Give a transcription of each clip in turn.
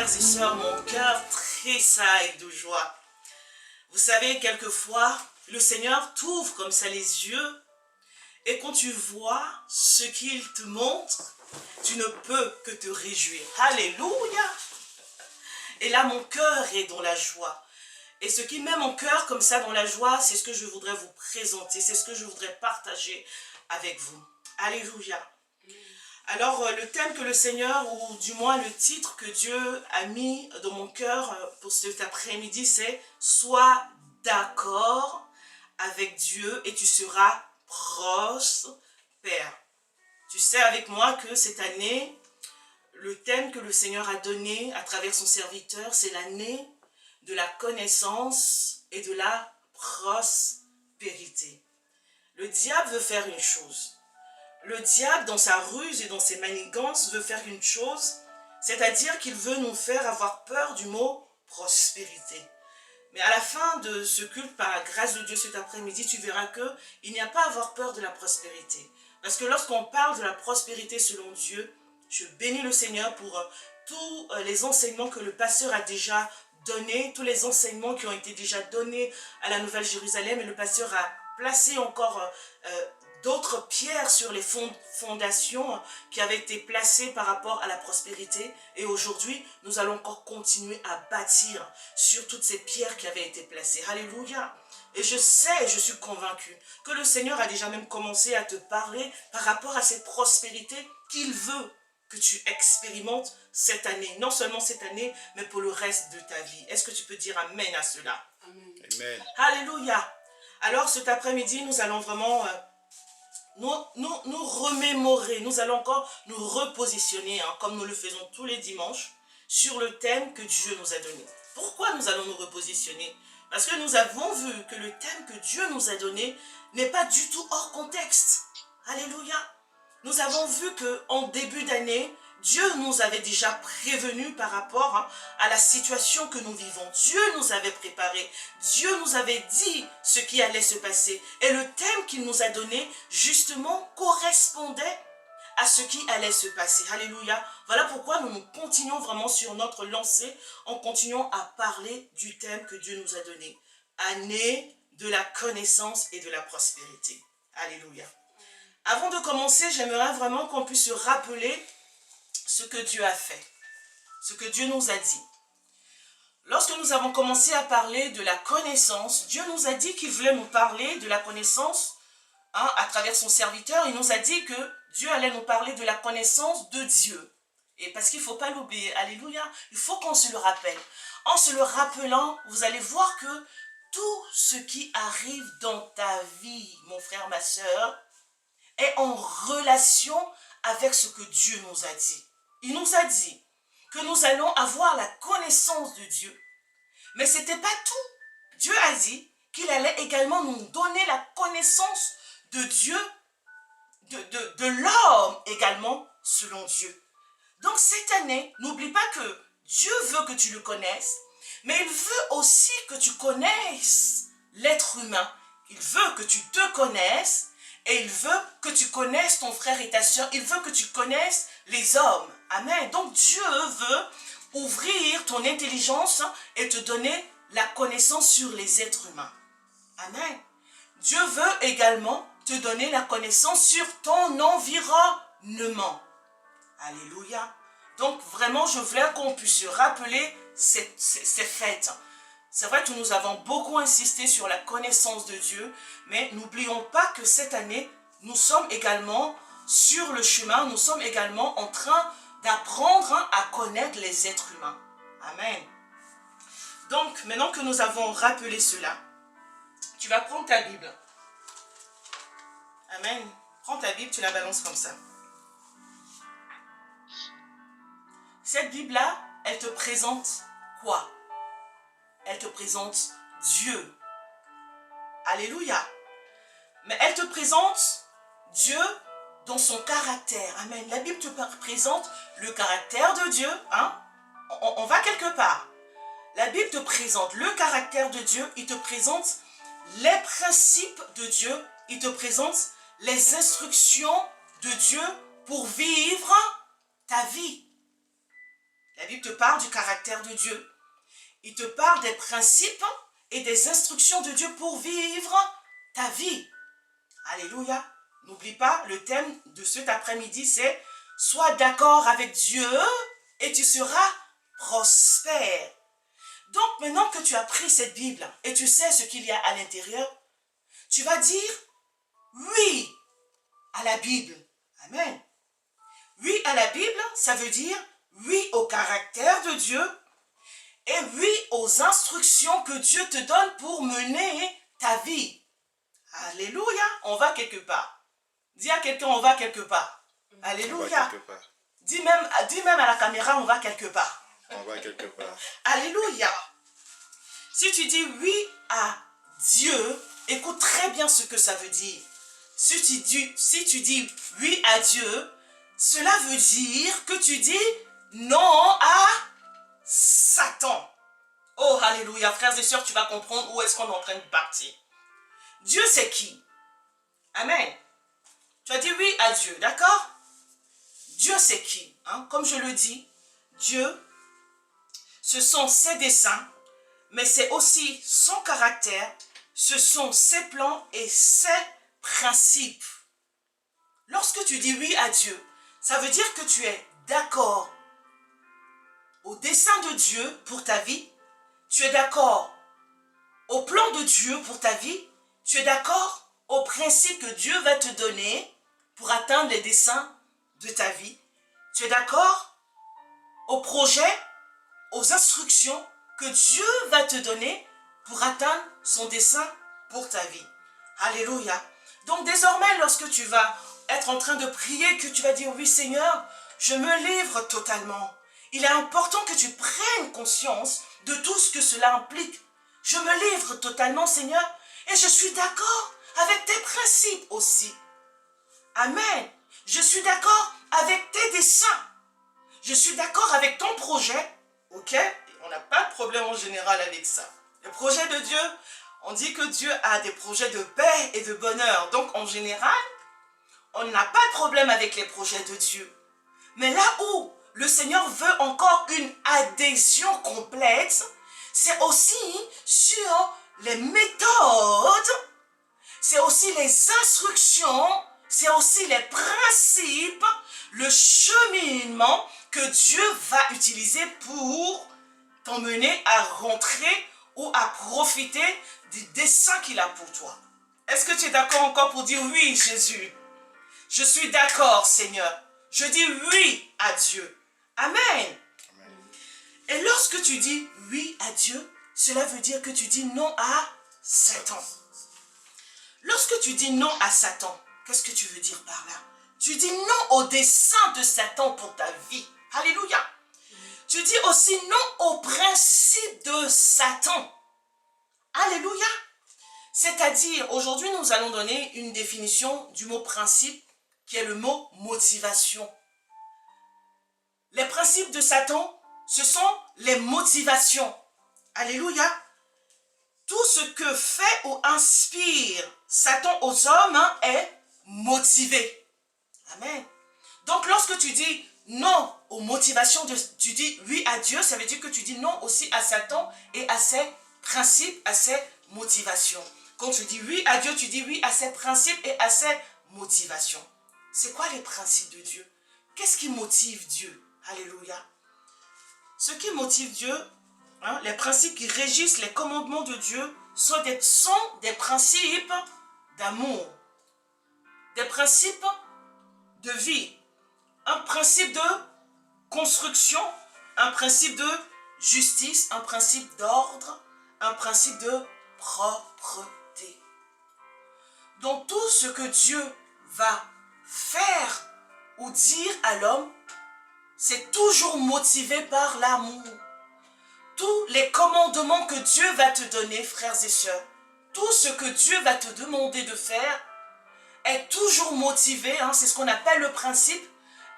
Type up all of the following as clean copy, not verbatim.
frères et sœurs, mon cœur tressaille de joie. Vous savez, quelquefois, le Seigneur t'ouvre comme ça les yeux et quand tu vois ce qu'il te montre, tu ne peux que te réjouir. Alléluia! Et là, mon cœur est dans la joie. Et ce qui met mon cœur comme ça dans la joie, c'est ce que je voudrais vous présenter, c'est ce que je voudrais partager avec vous. Alléluia! Alors, le thème que le Seigneur, ou du moins le titre que Dieu a mis dans mon cœur pour cet après-midi, c'est « Sois d'accord avec Dieu et tu seras prospère ». Tu sais avec moi que cette année, le thème que le Seigneur a donné à travers son serviteur, c'est l'année de la connaissance et de la prospérité. Le diable veut faire une chose. Le diable, dans sa ruse et dans ses manigances, veut faire une chose, c'est-à-dire qu'il veut nous faire avoir peur du mot prospérité. Mais à la fin de ce culte, par la grâce de Dieu cet après-midi, tu verras qu'il n'y a pas à avoir peur de la prospérité. Parce que lorsqu'on parle de la prospérité selon Dieu, je bénis le Seigneur pour tous les enseignements que le pasteur a déjà donnés, tous les enseignements qui ont été déjà donnés à la Nouvelle Jérusalem, et le pasteur a placé encore d'autres pierres sur les fondations qui avaient été placées par rapport à la prospérité. Et aujourd'hui, nous allons encore continuer à bâtir sur toutes ces pierres qui avaient été placées. Alléluia! Et je sais, je suis convaincue que le Seigneur a déjà même commencé à te parler par rapport à cette prospérité qu'il veut que tu expérimentes cette année. Non seulement cette année, mais pour le reste de ta vie. Est-ce que tu peux dire Amen à cela? Amen. Amen. Alléluia! Alors cet après-midi, nous allons vraiment nous remémorer, nous allons encore nous repositionner, comme nous le faisons tous les dimanches, sur le thème que Dieu nous a donné. Pourquoi nous allons nous repositionner? Parce que nous avons vu que le thème que Dieu nous a donné n'est pas du tout hors contexte. Alléluia! Nous avons vu qu'en début d'année, Dieu nous avait déjà prévenus par rapport à la situation que nous vivons. Dieu nous avait préparés. Dieu nous avait dit ce qui allait se passer. Et le thème qu'il nous a donné, justement, correspondait à ce qui allait se passer. Alléluia. Voilà pourquoi nous continuons vraiment sur notre lancée en continuant à parler du thème que Dieu nous a donné. Année de la connaissance et de la prospérité. Alléluia. Avant de commencer, j'aimerais vraiment qu'on puisse se rappeler ce que Dieu a fait, ce que Dieu nous a dit. Lorsque nous avons commencé à parler de la connaissance, Dieu nous a dit qu'il voulait nous parler de la connaissance à travers son serviteur. Il nous a dit que Dieu allait nous parler de la connaissance de Dieu. Et parce qu'il ne faut pas l'oublier, alléluia, il faut qu'on se le rappelle. En se le rappelant, vous allez voir que tout ce qui arrive dans ta vie, mon frère, ma soeur, est en relation avec ce que Dieu nous a dit. Il nous a dit que nous allons avoir la connaissance de Dieu. Mais ce n'était pas tout. Dieu a dit qu'il allait également nous donner la connaissance de Dieu, de l'homme également, selon Dieu. Donc cette année, n'oublie pas que Dieu veut que tu le connaisses, mais il veut aussi que tu connaisses l'être humain. Il veut que tu te connaisses et il veut que tu connaisses ton frère et ta soeur. Il veut que tu connaisses les hommes. Amen. Donc Dieu veut ouvrir ton intelligence et te donner la connaissance sur les êtres humains. Amen. Dieu veut également te donner la connaissance sur ton environnement. Alléluia. Donc vraiment, je voulais qu'on puisse se rappeler ces fêtes. C'est vrai que nous avons beaucoup insisté sur la connaissance de Dieu, mais n'oublions pas que cette année, nous sommes également sur le chemin, nous sommes également en train d'apprendre à connaître les êtres humains. Amen. Donc, maintenant que nous avons rappelé cela, tu vas prendre ta Bible. Amen. Prends ta Bible, tu la balances comme ça. Cette Bible-là, elle te présente quoi? Elle te présente Dieu. Alléluia. Mais elle te présente Dieu dans son caractère. Amen. La Bible te présente le caractère de Dieu. On va quelque part. La Bible te présente le caractère de Dieu. Il te présente les principes de Dieu. Il te présente les instructions de Dieu pour vivre ta vie. La il te parle du caractère de Dieu. Il te parle des principes et des instructions de Dieu pour vivre ta vie. Alléluia. N'oublie pas, le thème de cet après-midi, c'est « Sois d'accord avec Dieu et tu seras prospère ». Donc, maintenant que tu as pris cette Bible et tu sais ce qu'il y a à l'intérieur, tu vas dire « Oui » à la Bible. Amen. Oui à la Bible, ça veut dire oui au caractère de Dieu et oui aux instructions que Dieu te donne pour mener ta vie. Alléluia, on va quelque part. Dis à quelqu'un, on va quelque part. Alléluia. Dis même à la caméra, on va quelque part. On va quelque part. Alléluia. Si tu dis oui à Dieu, écoute très bien ce que ça veut dire. Si tu dis oui à Dieu, cela veut dire que tu dis non à Satan. Oh, alléluia, frères et sœurs, tu vas comprendre où est-ce qu'on est en train de partir. Dieu, c'est qui? Amen. Tu as dit oui à Dieu, d'accord? Dieu, c'est qui? Comme je le dis, Dieu, ce sont ses desseins, mais c'est aussi son caractère, ce sont ses plans et ses principes. Lorsque tu dis oui à Dieu, ça veut dire que tu es d'accord au dessein de Dieu pour ta vie, tu es d'accord au plan de Dieu pour ta vie, tu es d'accord aux principes que Dieu va te donner pour atteindre les desseins de ta vie. Tu es d'accord aux projets, aux instructions que Dieu va te donner pour atteindre son dessein pour ta vie. Alléluia. Donc désormais, lorsque tu vas être en train de prier, que tu vas dire, oui Seigneur, je me livre totalement. Il est important que tu prennes conscience de tout ce que cela implique. Je me livre totalement, Seigneur, et je suis d'accord avec tes principes aussi. Amen. Je suis d'accord avec tes desseins. Je suis d'accord avec ton projet. Ok? On n'a pas de problème en général avec ça. Le projet de Dieu, on dit que Dieu a des projets de paix et de bonheur. Donc en général, on n'a pas de problème avec les projets de Dieu. Mais là où le Seigneur veut encore une adhésion complète, c'est aussi sur les méthodes, c'est aussi les instructions, c'est aussi les principes, le cheminement que Dieu va utiliser pour t'emmener à rentrer ou à profiter du dessein qu'il a pour toi. Est-ce que tu es d'accord encore pour dire oui, Jésus? Je suis d'accord, Seigneur. Je dis oui à Dieu. Amen. Amen. Et lorsque tu dis oui à Dieu, cela veut dire que tu dis non à Satan. Lorsque tu dis non à Satan, qu'est-ce que tu veux dire par là? Tu dis non au dessein de Satan pour ta vie. Alléluia. Tu dis aussi non au principe de Satan. Alléluia. C'est-à-dire, aujourd'hui, nous allons donner une définition du mot principe, qui est le mot motivation. Les principes de Satan, ce sont les motivations. Alléluia. Tout ce que fait ou inspire Satan aux hommes est motivé. Amen. Donc, lorsque tu dis non aux motivations, tu dis oui à Dieu, ça veut dire que tu dis non aussi à Satan et à ses principes, à ses motivations. Quand tu dis oui à Dieu, tu dis oui à ses principes et à ses motivations. C'est quoi les principes de Dieu? Qu'est-ce qui motive Dieu? Alléluia. Ce qui motive Dieu, les principes qui régissent les commandements de Dieu sont des principes d'amour, des principes de vie, un principe de construction, un principe de justice, un principe d'ordre, un principe de propreté. Donc tout ce que Dieu va faire ou dire à l'homme, c'est toujours motivé par l'amour. Tous les commandements que Dieu va te donner, frères et sœurs, tout ce que Dieu va te demander de faire est toujours motivé, c'est ce qu'on appelle le principe,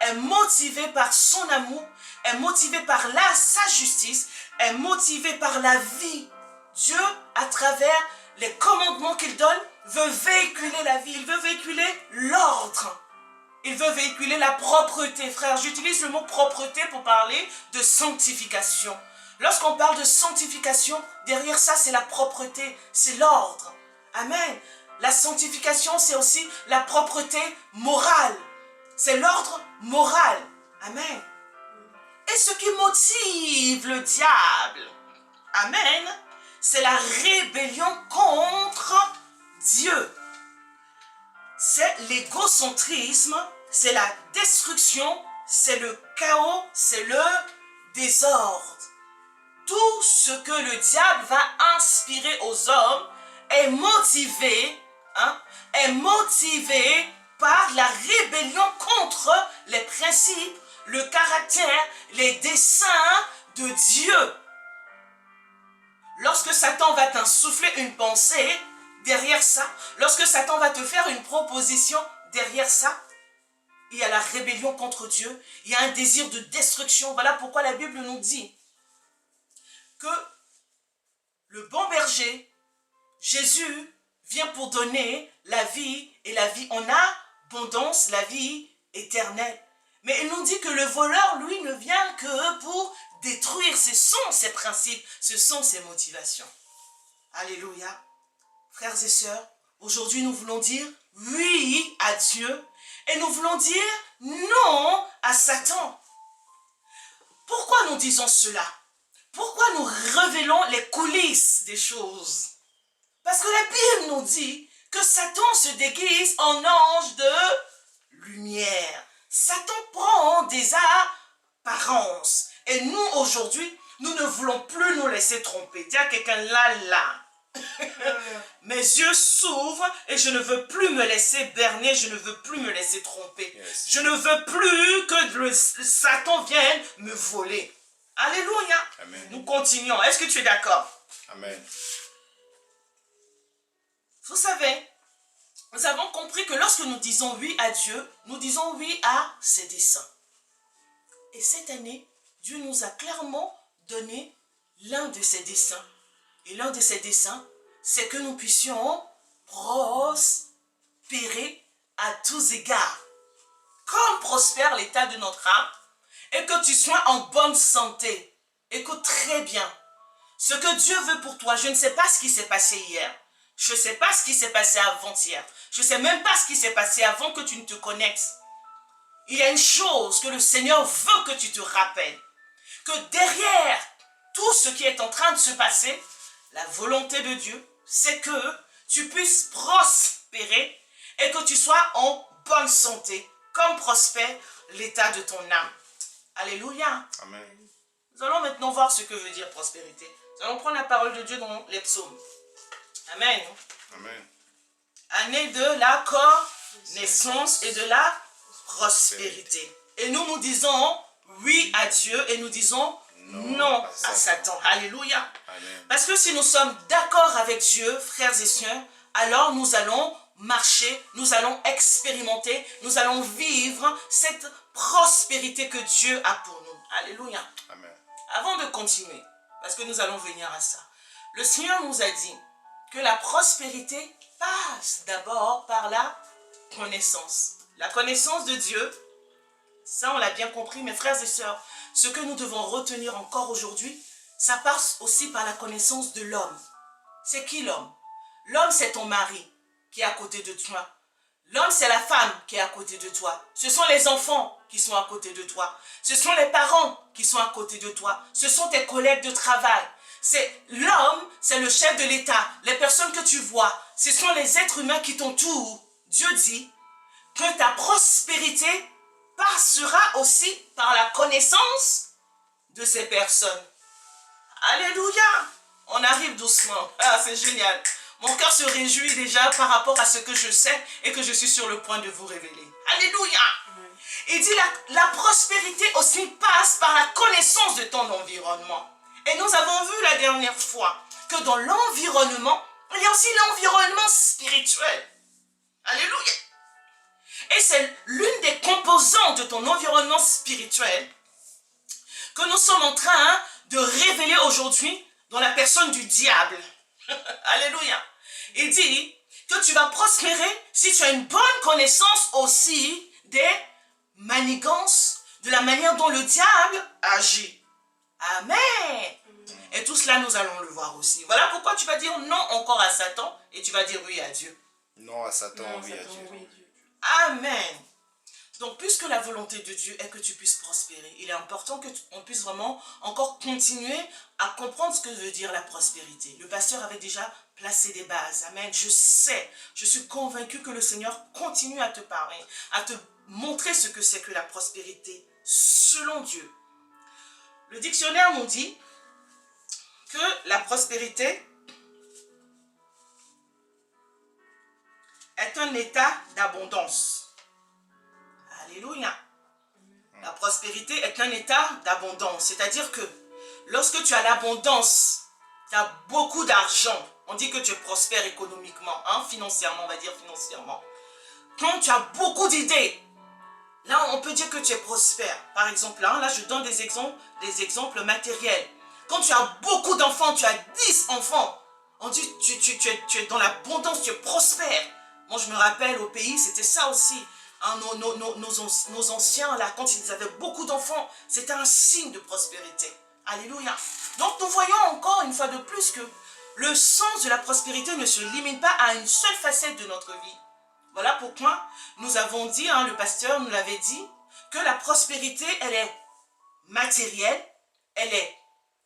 est motivé par son amour, est motivé par sa justice, est motivé par la vie. Dieu, à travers les commandements qu'il donne, veut véhiculer la vie, il veut véhiculer l'ordre. Il veut véhiculer la propreté, frère. J'utilise le mot propreté pour parler de sanctification. Lorsqu'on parle de sanctification, derrière ça, c'est la propreté, c'est l'ordre. Amen. La sanctification, c'est aussi la propreté morale. C'est l'ordre moral. Amen. Et ce qui motive le diable, amen, c'est la rébellion contre Dieu. C'est l'égocentrisme, c'est la destruction, c'est le chaos, c'est le désordre. Tout ce que le diable va inspirer aux hommes est motivé par la rébellion contre les principes, le caractère, les desseins de Dieu. Lorsque Satan va t'insuffler une pensée, derrière ça, lorsque Satan va te faire une proposition, derrière ça, il y a la rébellion contre Dieu, il y a un désir de destruction. Voilà pourquoi la Bible nous dit que le bon berger, Jésus, vient pour donner la vie et la vie en abondance, la vie éternelle. Mais il nous dit que le voleur, lui, ne vient que pour détruire. Ce sont ses principes, ce sont ses motivations. Alléluia. Frères et sœurs, aujourd'hui nous voulons dire oui à Dieu et nous voulons dire non à Satan. Pourquoi nous disons cela? Pourquoi nous révélons les coulisses des choses? Parce que la Bible nous dit que Satan se déguise en ange de lumière. Satan prend des apparences. Et nous, aujourd'hui, nous ne voulons plus nous laisser tromper. Dis à quelqu'un, là. Mes yeux s'ouvrent et je ne veux plus me laisser berner, je ne veux plus me laisser tromper. Yes. Je ne veux plus que le Satan vienne me voler. Alléluia. Amen. Nous continuons. Est-ce que tu es d'accord? Amen. Vous savez, nous avons compris que lorsque nous disons oui à Dieu, nous disons oui à ses desseins. Et cette année, Dieu nous a clairement donné l'un de ses desseins. Et l'un de ses desseins, c'est que nous puissions prospérer à tous égards. Comme prospère l'état de notre âme, et que tu sois en bonne santé. Écoute très bien. Ce que Dieu veut pour toi, je ne sais pas ce qui s'est passé hier. Je ne sais pas ce qui s'est passé avant-hier. Je ne sais même pas ce qui s'est passé avant que tu ne te connectes. Il y a une chose que le Seigneur veut que tu te rappelles. Que derrière tout ce qui est en train de se passer, la volonté de Dieu, c'est que tu puisses prospérer et que tu sois en bonne santé, comme prospère l'état de ton âme. Alléluia. Amen. Nous allons maintenant voir ce que veut dire prospérité. Nous allons prendre la parole de Dieu dans les psaumes. Amen. Amen. Année de la connaissance et de la prospérité. Et nous disons oui à Dieu et nous disons non à Satan. Alléluia. Amen. Parce que si nous sommes d'accord avec Dieu, frères et sœurs, alors nous allons marcher, nous allons expérimenter, nous allons vivre cette prospérité que Dieu a pour nous. Alléluia. Amen. Avant de continuer, parce que nous allons venir à ça, le Seigneur nous a dit que la prospérité passe d'abord par la connaissance. La connaissance de Dieu, ça on l'a bien compris, mes frères et sœurs. Ce que nous devons retenir encore aujourd'hui, ça passe aussi par la connaissance de l'homme. C'est qui l'homme? L'homme, c'est ton mari qui est à côté de toi. L'homme, c'est la femme qui est à côté de toi. Ce sont les enfants qui sont à côté de toi. Ce sont les parents qui sont à côté de toi. Ce sont tes collègues de travail. C'est l'homme, c'est le chef de l'État. Les personnes que tu vois, ce sont les êtres humains qui t'entourent. Dieu dit que ta prospérité passera aussi par la connaissance de ces personnes. Alléluia! On arrive doucement. Ah, c'est génial. Mon cœur se réjouit déjà par rapport à ce que je sais et que je suis sur le point de vous révéler. Alléluia! Il dit la prospérité aussi passe par la connaissance de ton environnement. Et nous avons vu la dernière fois que dans l'environnement, il y a aussi l'environnement spirituel. Alléluia! Et c'est l'une des composantes de ton environnement spirituel que nous sommes en train de révéler aujourd'hui dans la personne du diable. Alléluia. Il dit que tu vas prospérer si tu as une bonne connaissance aussi des manigances, de la manière dont le diable agit. Amen. Et tout cela, nous allons le voir aussi. Voilà pourquoi tu vas dire non encore à Satan et tu vas dire oui à Dieu. Non à Satan, oui à Dieu. Amen. Donc, puisque la volonté de Dieu est que tu puisses prospérer, il est important qu'on puisse vraiment encore continuer à comprendre ce que veut dire la prospérité. Le pasteur avait déjà placé des bases. Amen. Je sais, je suis convaincu que le Seigneur continue à te parler, à te montrer ce que c'est que la prospérité selon Dieu. Le dictionnaire nous dit que la prospérité est un état d'abondance. Alléluia. La prospérité est un état d'abondance. C'est-à-dire que lorsque tu as l'abondance, tu as beaucoup d'argent. On dit que tu es prospère économiquement, hein, financièrement, on va dire financièrement. Quand tu as beaucoup d'idées, là on peut dire que tu es prospère. Par exemple, là je donne des exemples matériels. Quand tu as beaucoup d'enfants, tu as 10 enfants, on dit tu es dans l'abondance, tu es prospère. Moi je me rappelle au pays, c'était ça aussi. Hein, nos anciens, là, quand ils avaient beaucoup d'enfants, c'était un signe de prospérité. Alléluia. Donc nous voyons encore une fois de plus que le sens de la prospérité ne se limite pas à une seule facette de notre vie. Voilà pourquoi nous avons dit, hein, le pasteur nous l'avait dit, que la prospérité, elle est matérielle, elle est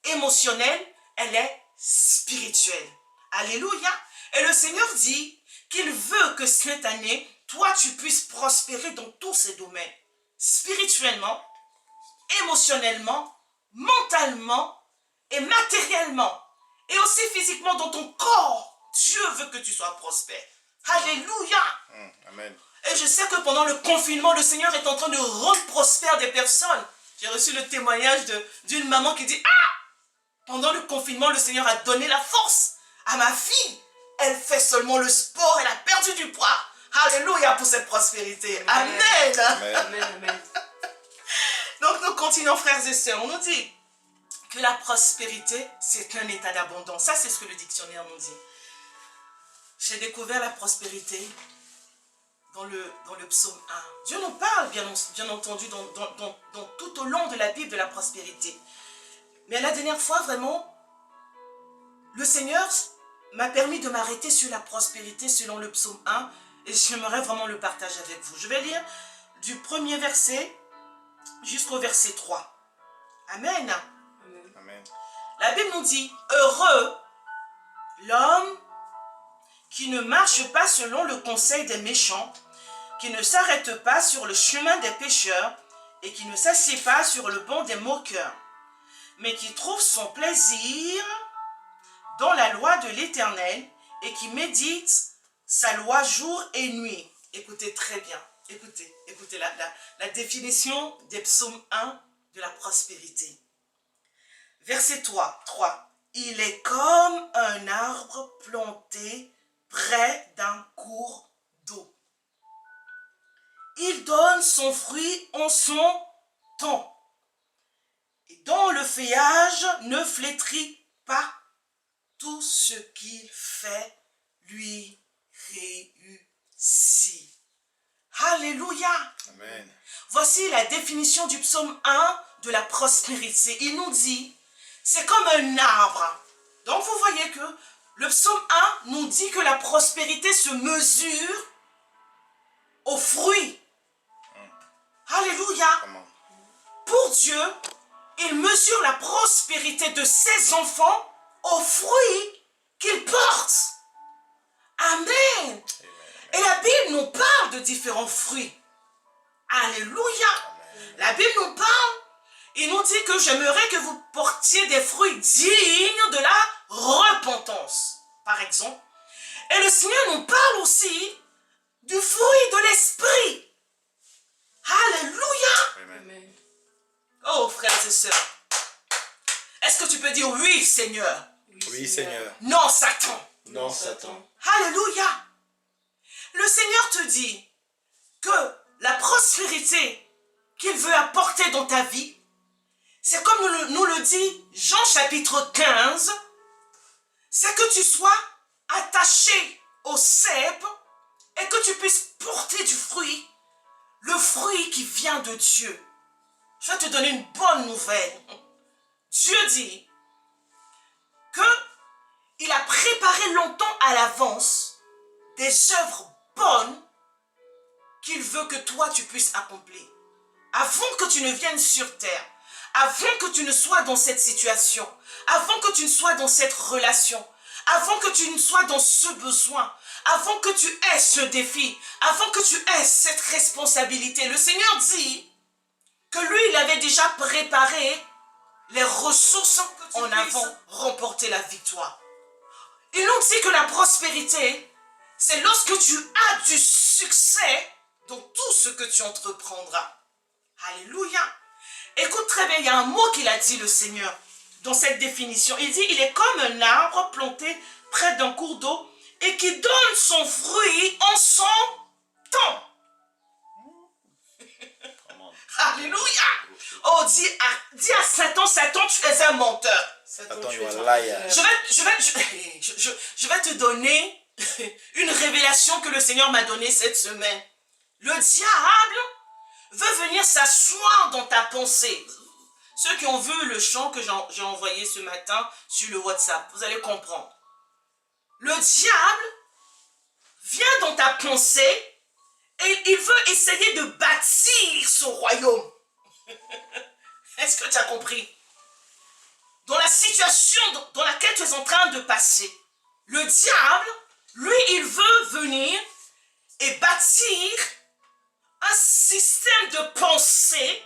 émotionnelle, elle est spirituelle. Alléluia. Et le Seigneur dit qu'il veut que cette année, toi, tu puisses prospérer dans tous ces domaines. Spirituellement, émotionnellement, mentalement et matériellement. Et aussi physiquement dans ton corps. Dieu veut que tu sois prospère. Alléluia. Amen. Et je sais que pendant le confinement, le Seigneur est en train de rendre prospère des personnes. J'ai reçu le témoignage d'une maman qui dit « Ah, pendant le confinement, le Seigneur a donné la force à ma fille. Elle fait seulement le sport, elle a perdu du poids. Alléluia pour cette prospérité. Amen. Amen. Amen, amen. Donc nous continuons, frères et sœurs. On nous dit que la prospérité, c'est un état d'abondance. Ça, c'est ce que le dictionnaire nous dit. J'ai découvert la prospérité dans le psaume 1. Dieu nous parle, bien entendu, tout au long de la Bible de la prospérité. Mais la dernière fois, vraiment, le Seigneur m'a permis de m'arrêter sur la prospérité selon le psaume 1 et j'aimerais vraiment le partager avec vous. Je vais lire du premier verset jusqu'au verset 3. Amen. Amen. La Bible nous dit, heureux l'homme qui ne marche pas selon le conseil des méchants, qui ne s'arrête pas sur le chemin des pécheurs et qui ne s'assied pas sur le banc des moqueurs, mais qui trouve son plaisir dans la loi de l'Éternel et qui médite sa loi jour et nuit. Écoutez très bien, écoutez la définition des psaumes 1 de la prospérité. Verset 3. Il est comme un arbre planté près d'un cours d'eau. Il donne son fruit en son temps. Et dont le feuillage ne flétrit pas, tout ce qu'il fait lui réussit. Alléluia. Amen. Voici la définition du psaume 1 de la prospérité. Il nous dit, c'est comme un arbre. Donc vous voyez que le psaume 1 nous dit que la prospérité se mesure aux fruits. Alléluia. Comment? Pour Dieu, il mesure la prospérité de ses enfants aux fruits qu'ils portent. Amen. Et la Bible nous parle de différents fruits. Alléluia. La Bible nous parle, il nous dit que j'aimerais que vous portiez des fruits dignes de la repentance, par exemple. Et le Seigneur nous parle aussi du fruit de l'esprit. Alléluia. Amen. Oh, frères et sœurs, est-ce que tu peux dire oui, Seigneur? Oui, Seigneur. Non, Satan. Non, Satan. Alléluia. Le Seigneur te dit que la prospérité qu'il veut apporter dans ta vie, c'est comme nous le dit Jean chapitre 15, c'est que tu sois attaché au cep et que tu puisses porter du fruit le fruit qui vient de Dieu. Je vais te donner une bonne nouvelle. Dieu dit qu'il a préparé longtemps à l'avance des œuvres bonnes qu'il veut que toi tu puisses accomplir. Avant que tu ne viennes sur terre, avant que tu ne sois dans cette situation, avant que tu ne sois dans cette relation, avant que tu ne sois dans ce besoin, avant que tu aies ce défi, avant que tu aies cette responsabilité, le Seigneur dit que lui, il avait déjà préparé les ressources en avant remporter la victoire. Il nous dit que la prospérité, c'est lorsque tu as du succès dans tout ce que tu entreprendras. Alléluia. Écoute très bien, il y a un mot qu'il a dit le Seigneur dans cette définition. Il dit, il est comme un arbre planté près d'un cours d'eau et qui donne son fruit en son temps. Alléluia. Oh, dis à Satan, Satan, tu es un menteur. Satan, you are a liar. Je vais te donner une révélation que le Seigneur m'a donnée cette semaine. Le diable veut venir s'asseoir dans ta pensée. Ceux qui ont vu le chant que j'ai envoyé ce matin sur le WhatsApp, vous allez comprendre. Le diable vient dans ta pensée et il veut essayer de bâtir son royaume. Est-ce que tu as compris? Dans la situation dans laquelle tu es en train de passer, le diable, lui, il veut venir et bâtir un système de pensée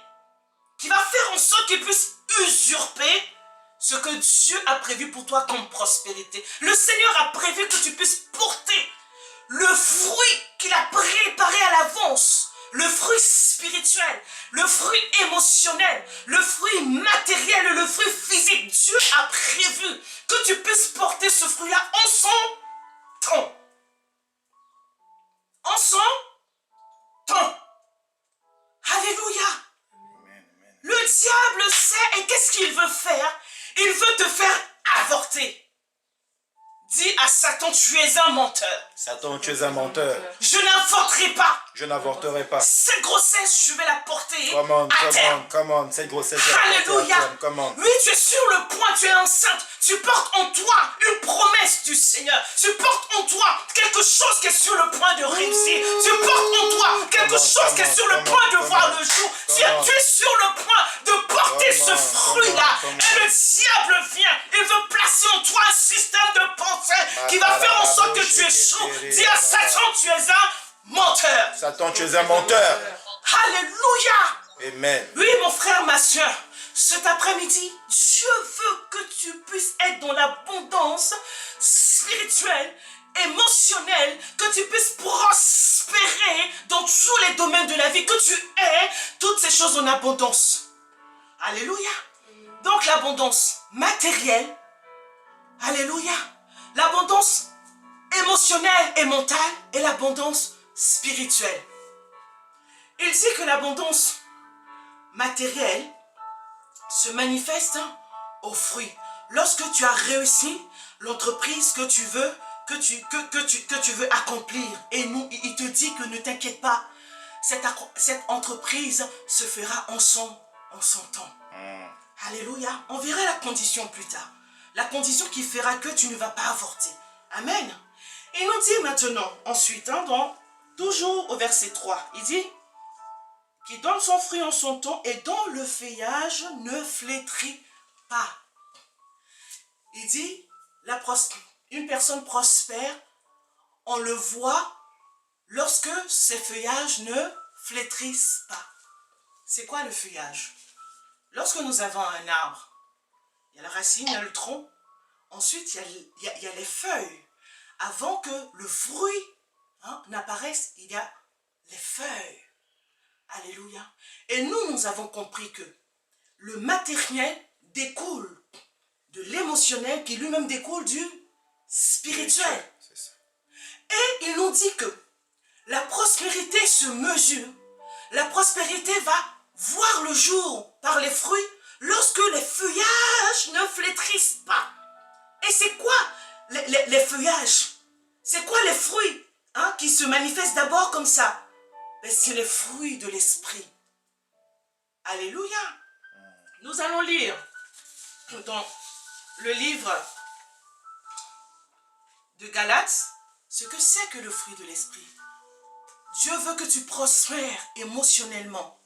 qui va faire en sorte qu'il puisse usurper ce que Dieu a prévu pour toi comme prospérité. Le Seigneur a prévu que tu puisses porter le fruit qu'il a préparé à l'avance, le fruit spirituel, le fruit émotionnel, le fruit matériel, le fruit physique. Dieu a prévu que tu puisses porter ce fruit-là en son temps. En son temps. Alléluia. Le diable sait et qu'est-ce qu'il veut faire? Il veut te faire avorter. Dis à Satan, tu es un menteur. Satan, tu es un menteur. Je n'avorterai pas. Je n'avorterai pas. Cette grossesse, je vais la porter à terme. Comment, cette grossesse. Alléluia. Oui, tu es sur le point, tu es enceinte. Tu portes en toi une promesse du Seigneur. Tu portes en toi quelque chose qui est sur le point de réussir. Tu portes en toi quelque chose qui est sur le point de voir le jour. Tu es sur le point de porter ce fruit-là. Et le diable vient. Il veut placer en toi un système de pensée qui va faire en sorte que tu échoues. Dis à Satan, tu es un menteur. Satan, tu es un menteur. Alléluia. Amen. Oui, mon frère, ma soeur, cet après-midi, Dieu veut que tu puisses être dans l'abondance spirituelle, émotionnelle, que tu puisses prospérer dans tous les domaines de la vie, que tu aies toutes ces choses en abondance. Alléluia. Donc l'abondance matérielle, alléluia, l'abondance émotionnelle et mentale et l'abondance spirituelle. Il dit que l'abondance matérielle se manifeste aux fruits. Lorsque tu as réussi l'entreprise que tu veux, que tu veux accomplir, et il te dit que ne t'inquiète pas, cette entreprise se fera en son temps. Alléluia. On verra la condition plus tard. La condition qui fera que tu ne vas pas avorter. Amen. Il nous dit maintenant, ensuite, toujours au verset 3, il dit qui donne son fruit en son temps et dont le feuillage ne flétrit pas. Il dit, une personne prospère, on le voit lorsque ses feuillages ne flétrissent pas. C'est quoi le feuillage? Lorsque nous avons un arbre, il y a la racine, il y a le tronc, ensuite il y a les feuilles. Avant que le fruit n'apparaisse, il y a les feuilles. Alléluia. Et nous avons compris que le matériel découle de l'émotionnel qui lui-même découle du spirituel. Et il nous dit que la prospérité se mesure. La prospérité va voir le jour par les fruits lorsque les feuillages ne flétrissent pas. Et c'est quoi les feuillages? C'est quoi les fruits qui se manifestent d'abord comme ça? mais c'est les fruits de l'esprit. Alléluia. Nous allons lire dans le livre de Galates ce que c'est que le fruit de l'esprit. Dieu veut que tu prospères émotionnellement.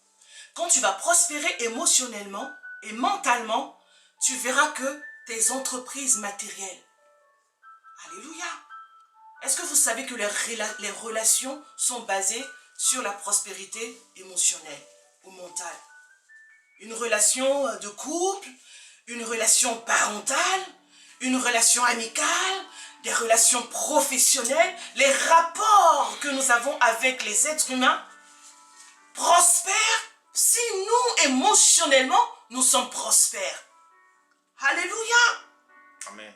Quand tu vas prospérer émotionnellement et mentalement, tu verras que tes entreprises matérielles. Alléluia. Est-ce que vous savez que les relations sont basées sur la prospérité émotionnelle ou mentale? Une relation de couple, une relation parentale, une relation amicale, des relations professionnelles, les rapports que nous avons avec les êtres humains prospèrent si nous, émotionnellement, nous sommes prospères. Alléluia. Amen.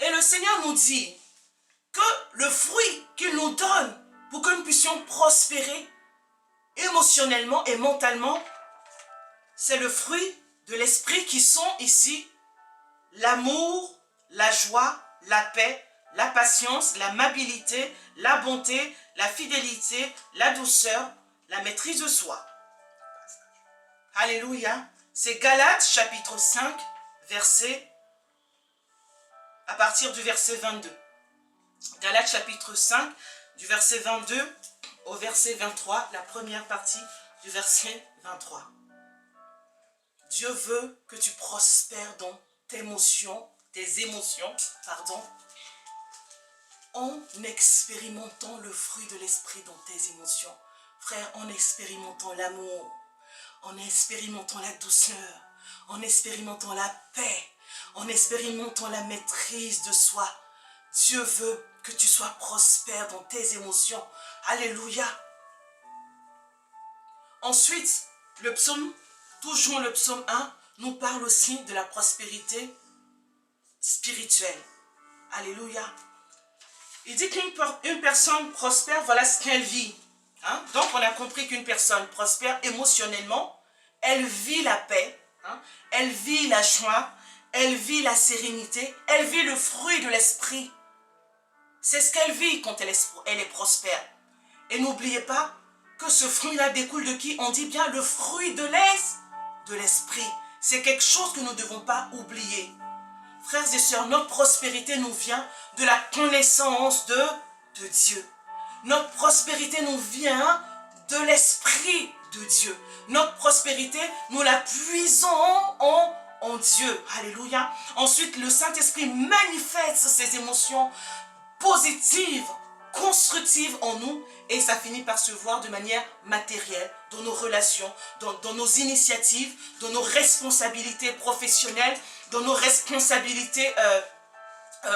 Et le Seigneur nous dit que le fruit qu'il nous donne pour que nous puissions prospérer émotionnellement et mentalement, c'est le fruit de l'esprit qui sont ici l'amour, la joie, la paix, la patience, l'amabilité, la bonté, la fidélité, la douceur, la maîtrise de soi. Alléluia. C'est Galates chapitre 5, à partir du verset 22. Galates chapitre 5, du verset 22 au verset 23, la première partie du verset 23. Dieu veut que tu prospères dans tes émotions, en expérimentant le fruit de l'esprit dans tes émotions. Frère, en expérimentant l'amour, en expérimentant la douceur, en expérimentant la paix, en expérimentant la maîtrise de soi. Dieu veut que tu sois prospère dans tes émotions. Alléluia. Ensuite, le psaume, toujours le psaume 1, nous parle aussi de la prospérité spirituelle. Alléluia. Il dit qu'une personne prospère, voilà ce qu'elle vit. Hein? Donc, on a compris qu'une personne prospère émotionnellement, elle vit la paix, hein? Elle vit la joie, elle vit la sérénité, elle vit le fruit de l'esprit. C'est ce qu'elle vit quand elle est prospère. Et n'oubliez pas que ce fruit-là découle de qui? On dit bien le fruit de l'esprit. C'est quelque chose que nous ne devons pas oublier. Frères et sœurs, notre prospérité nous vient de la connaissance de Dieu. Notre prospérité nous vient de l'esprit de Dieu. Notre prospérité, nous la puisons en Dieu. Alléluia. Ensuite, le Saint-Esprit manifeste ses émotions positives, constructives en nous, et ça finit par se voir de manière matérielle dans nos relations, dans nos initiatives, dans nos responsabilités professionnelles, dans nos responsabilités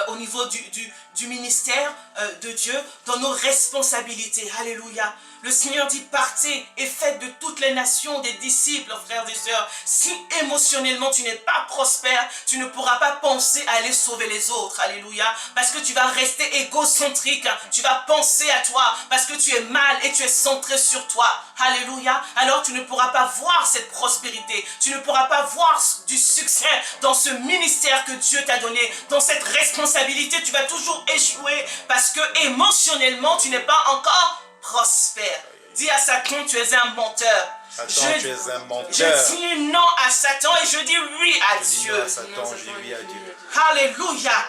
au niveau du ministère de Dieu, dans nos responsabilités. Alléluia. Le Seigneur dit, partez et faites de toutes les nations des disciples, frères et sœurs. Si émotionnellement tu n'es pas prospère, tu ne pourras pas penser à aller sauver les autres. Alléluia. Parce que tu vas rester égocentrique. Tu vas penser à toi parce que tu es mal et tu es centré sur toi. Alléluia. Alors tu ne pourras pas voir cette prospérité. Tu ne pourras pas voir du succès dans ce ministère que Dieu t'a donné, dans cette responsabilité. Tu vas toujours échouer parce que émotionnellement tu n'es pas encore prospère. Dis à Satan, tu es un menteur. Satan, tu es un menteur. Je dis non à Satan et je dis oui à Dieu. Non à Satan, je dis oui à Dieu. Alléluia.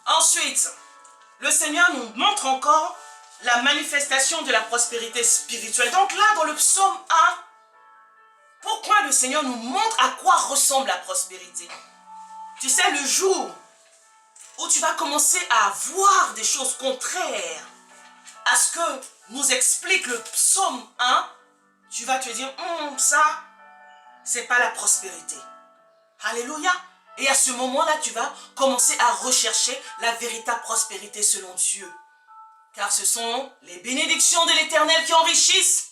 Ensuite, le Seigneur nous montre encore la manifestation de la prospérité spirituelle. Donc là, dans le psaume 1, pourquoi le Seigneur nous montre à quoi ressemble la prospérité? Tu sais, le jour où tu vas commencer à voir des choses contraires à ce que nous explique le psaume 1, tu vas te dire, ça, c'est pas la prospérité. Alléluia. Et à ce moment-là, tu vas commencer à rechercher la véritable prospérité selon Dieu. Car ce sont les bénédictions de l'Éternel qui enrichissent.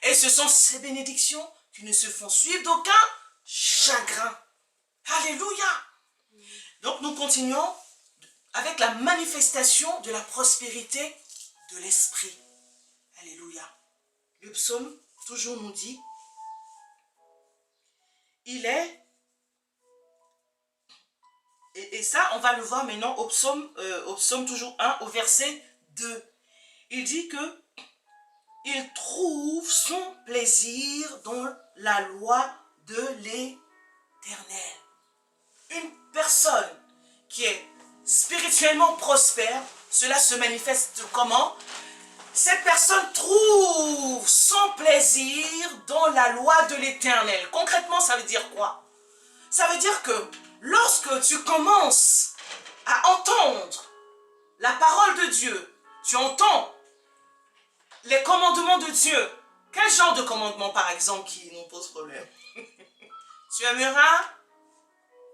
Et ce sont ces bénédictions qui ne se font suivre d'aucun chagrin. Alléluia. Donc nous continuons avec la manifestation de la prospérité de l'esprit. Alléluia. Le psaume toujours nous dit, il est, et ça on va le voir maintenant au psaume toujours 1 au verset 2. Il dit que il trouve son plaisir dans la loi de l'Éternel. Une personne qui est spirituellement prospère, cela se manifeste comment? Cette personne trouve son plaisir dans la loi de l'Éternel. Concrètement, ça veut dire quoi? Ça veut dire que lorsque tu commences à entendre la parole de Dieu, tu entends les commandements de Dieu. Quel genre de commandement, par exemple, qui nous pose problème? Tu aimeras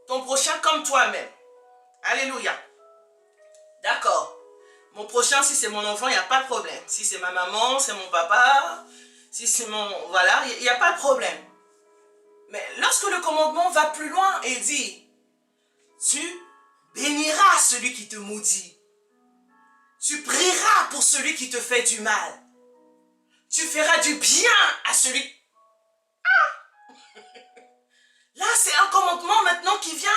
ton prochain comme toi-même. Alléluia. D'accord. Mon prochain, si c'est mon enfant, il n'y a pas de problème. Si c'est ma maman, c'est mon papa, si c'est mon... Voilà, il n'y a pas de problème. Mais lorsque le commandement va plus loin et dit, tu béniras celui qui te maudit. Tu prieras pour celui qui te fait du mal. Tu feras du bien à celui... Ah! Là, c'est un commandement maintenant qui vient.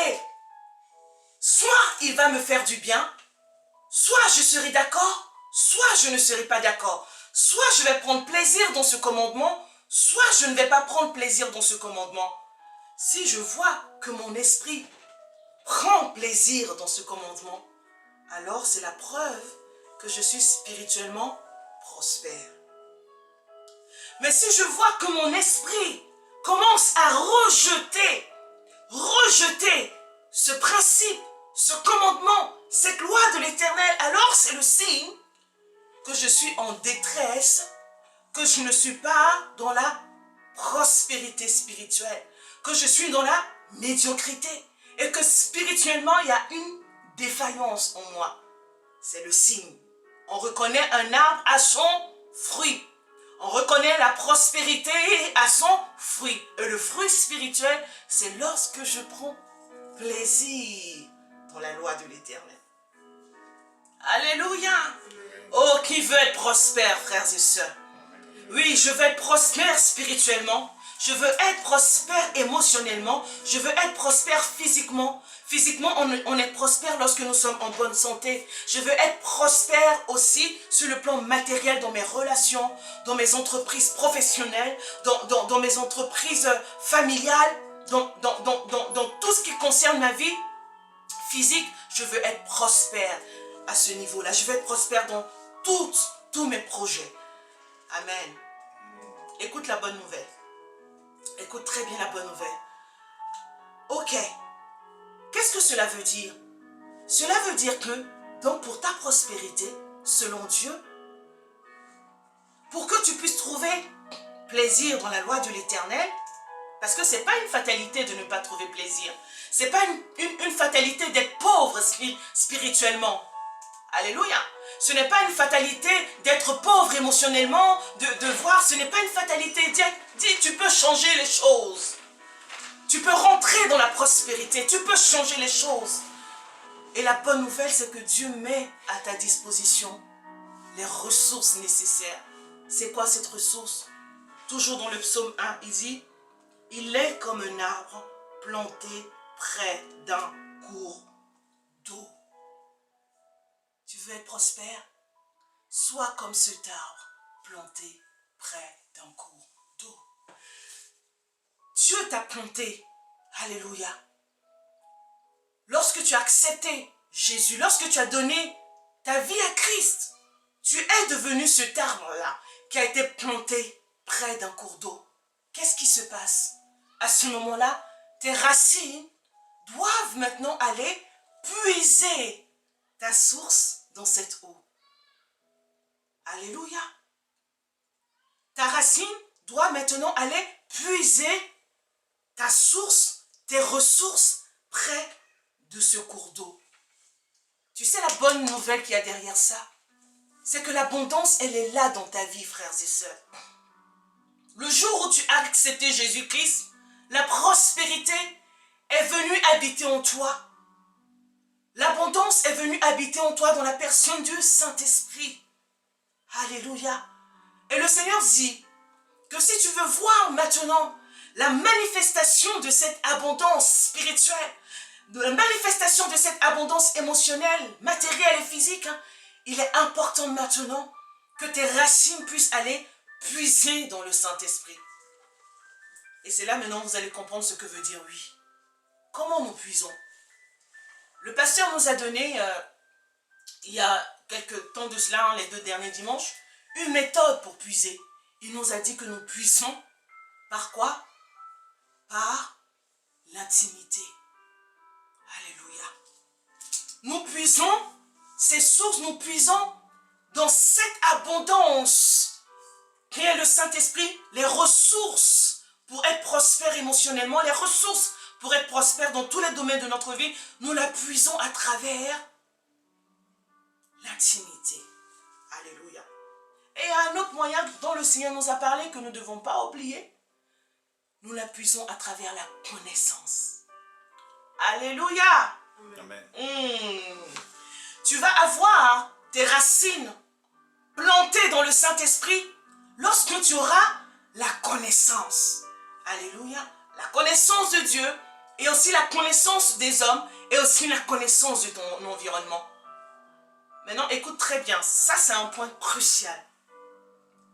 Et soit il va me faire du bien, soit je serai d'accord, soit je ne serai pas d'accord. Soit je vais prendre plaisir dans ce commandement, soit je ne vais pas prendre plaisir dans ce commandement. Si je vois que mon esprit prend plaisir dans ce commandement, alors c'est la preuve que je suis spirituellement prospère. Mais si je vois que mon esprit commence à rejeter ce principe, ce commandement, cette loi de l'Éternel, alors c'est le signe que je suis en détresse, que je ne suis pas dans la prospérité spirituelle, que je suis dans la médiocrité et que spirituellement il y a une défaillance en moi. C'est le signe. On reconnaît un arbre à son fruit. On reconnaît la prospérité à son fruit. Et le fruit spirituel, c'est lorsque je prends plaisir dans la loi de l'Éternel. Alléluia. Oh, qui veut être prospère, frères et sœurs? Oui, je veux être prospère spirituellement. Je veux être prospère émotionnellement. Je veux être prospère physiquement. Physiquement, on est prospère lorsque nous sommes en bonne santé. Je veux être prospère aussi sur le plan matériel dans mes relations, dans mes entreprises professionnelles, dans mes entreprises familiales, dans tout ce qui concerne ma vie physique. Je veux être prospère à ce niveau-là. Je veux être prospère dans tous mes projets. Amen. Écoute la bonne nouvelle. Écoute très bien la bonne nouvelle. Ok. Qu'est-ce que cela veut dire? Cela veut dire que, donc pour ta prospérité, selon Dieu, pour que tu puisses trouver plaisir dans la loi de l'Éternel, parce que ce n'est pas une fatalité de ne pas trouver plaisir. Ce n'est pas une fatalité d'être pauvre spirituellement. Alléluia. Ce n'est pas une fatalité d'être pauvre émotionnellement, de voir, ce n'est pas une fatalité. Dis, tu peux changer les choses. Tu peux rentrer dans la prospérité, tu peux changer les choses. Et la bonne nouvelle, c'est que Dieu met à ta disposition les ressources nécessaires. C'est quoi cette ressource? Toujours dans le psaume 1, il dit, il est comme un arbre planté près d'un cours d'eau. Tu veux être prospère? Sois comme cet arbre planté près d'un cours d'eau. Dieu t'a planté. Alléluia. Lorsque tu as accepté Jésus, lorsque tu as donné ta vie à Christ, tu es devenu cet arbre-là qui a été planté près d'un cours d'eau. Qu'est-ce qui se passe? À ce moment-là, tes racines doivent maintenant aller puiser ta source dans cette eau. Alléluia. Ta racine doit maintenant aller puiser ta source, tes ressources près de ce cours d'eau. Tu sais la bonne nouvelle qu'il y a derrière ça? C'est que l'abondance, elle est là dans ta vie, frères et sœurs. Le jour où tu as accepté Jésus-Christ, la prospérité est venue habiter en toi. L'abondance est venue habiter en toi dans la personne du Saint-Esprit. Alléluia. Et le Seigneur dit que si tu veux voir maintenant la manifestation de cette abondance spirituelle, de la manifestation de cette abondance émotionnelle, matérielle et physique, il est important maintenant que tes racines puissent aller puiser dans le Saint-Esprit. Et c'est là maintenant vous allez comprendre ce que veut dire oui. Comment nous puisons? Le pasteur nous a donné, il y a quelques temps de cela, les 2 derniers dimanches, une méthode pour puiser. Il nous a dit que nous puisons par quoi? Par l'intimité. Alléluia. Nous puisons, ces sources, nous puisons dans cette abondance qui est le Saint-Esprit, les ressources pour être prospère émotionnellement, les ressources pour être prospère dans tous les domaines de notre vie, nous la puisons à travers l'intimité. Alléluia. Et un autre moyen dont le Seigneur nous a parlé que nous ne devons pas oublier, nous la puisons à travers la connaissance. Alléluia. Amen. Tu vas avoir tes racines plantées dans le Saint-Esprit lorsque tu auras la connaissance. Alléluia. La connaissance de Dieu et aussi la connaissance des hommes et aussi la connaissance de ton environnement. Maintenant, écoute très bien. Ça, c'est un point crucial.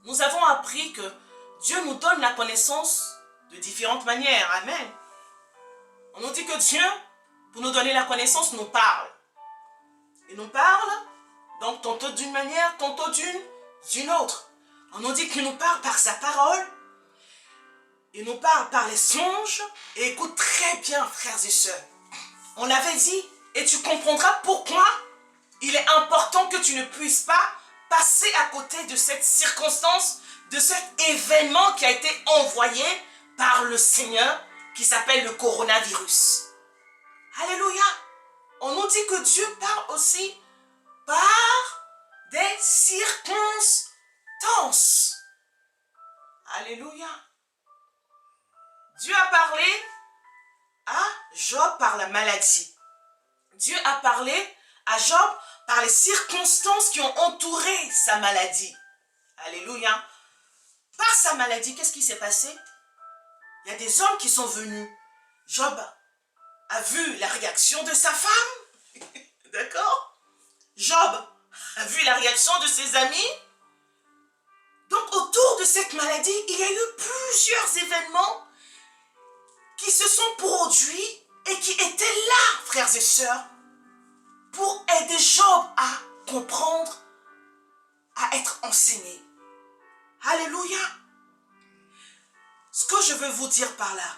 Nous avons appris que Dieu nous donne la connaissance de différentes manières. Amen. On nous dit que Dieu, pour nous donner la connaissance, nous parle. Il nous parle, donc tantôt d'une manière, tantôt d'une autre. On nous dit qu'il nous parle par sa parole. Il nous parle par les songes. Et écoute très bien, frères et sœurs. On l'avait dit, et tu comprendras pourquoi il est important que tu ne puisses pas passer à côté de cette circonstance, de cet événement qui a été envoyé par le Seigneur, qui s'appelle le coronavirus. Alléluia. On nous dit que Dieu parle aussi par des circonstances. Alléluia. Dieu a parlé à Job par la maladie. Dieu a parlé à Job par les circonstances qui ont entouré sa maladie. Alléluia. Par sa maladie, qu'est-ce qui s'est passé? Il y a des hommes qui sont venus. Job a vu la réaction de sa femme. D'accord? Job a vu la réaction de ses amis. Donc autour de cette maladie, il y a eu plusieurs événements qui se sont produits et qui étaient là, frères et sœurs, pour aider Job à comprendre, à être enseigné. Alléluia. Ce que je veux vous dire par là,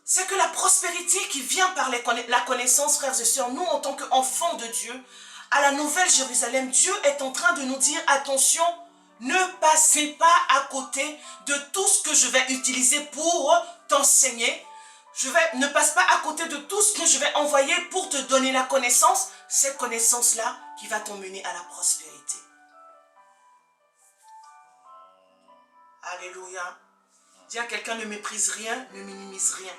c'est que la prospérité qui vient par la connaissance, frères et sœurs, nous en tant qu'enfants de Dieu, à la Nouvelle Jérusalem, Dieu est en train de nous dire, attention, ne passez pas à côté de tout ce que je vais utiliser pour t'enseigner. Ne passe pas à côté de tout ce que je vais envoyer pour te donner la connaissance, cette connaissance-là qui va t'emmener à la prospérité. Alléluia. Dis à quelqu'un, ne méprise rien, ne minimise rien.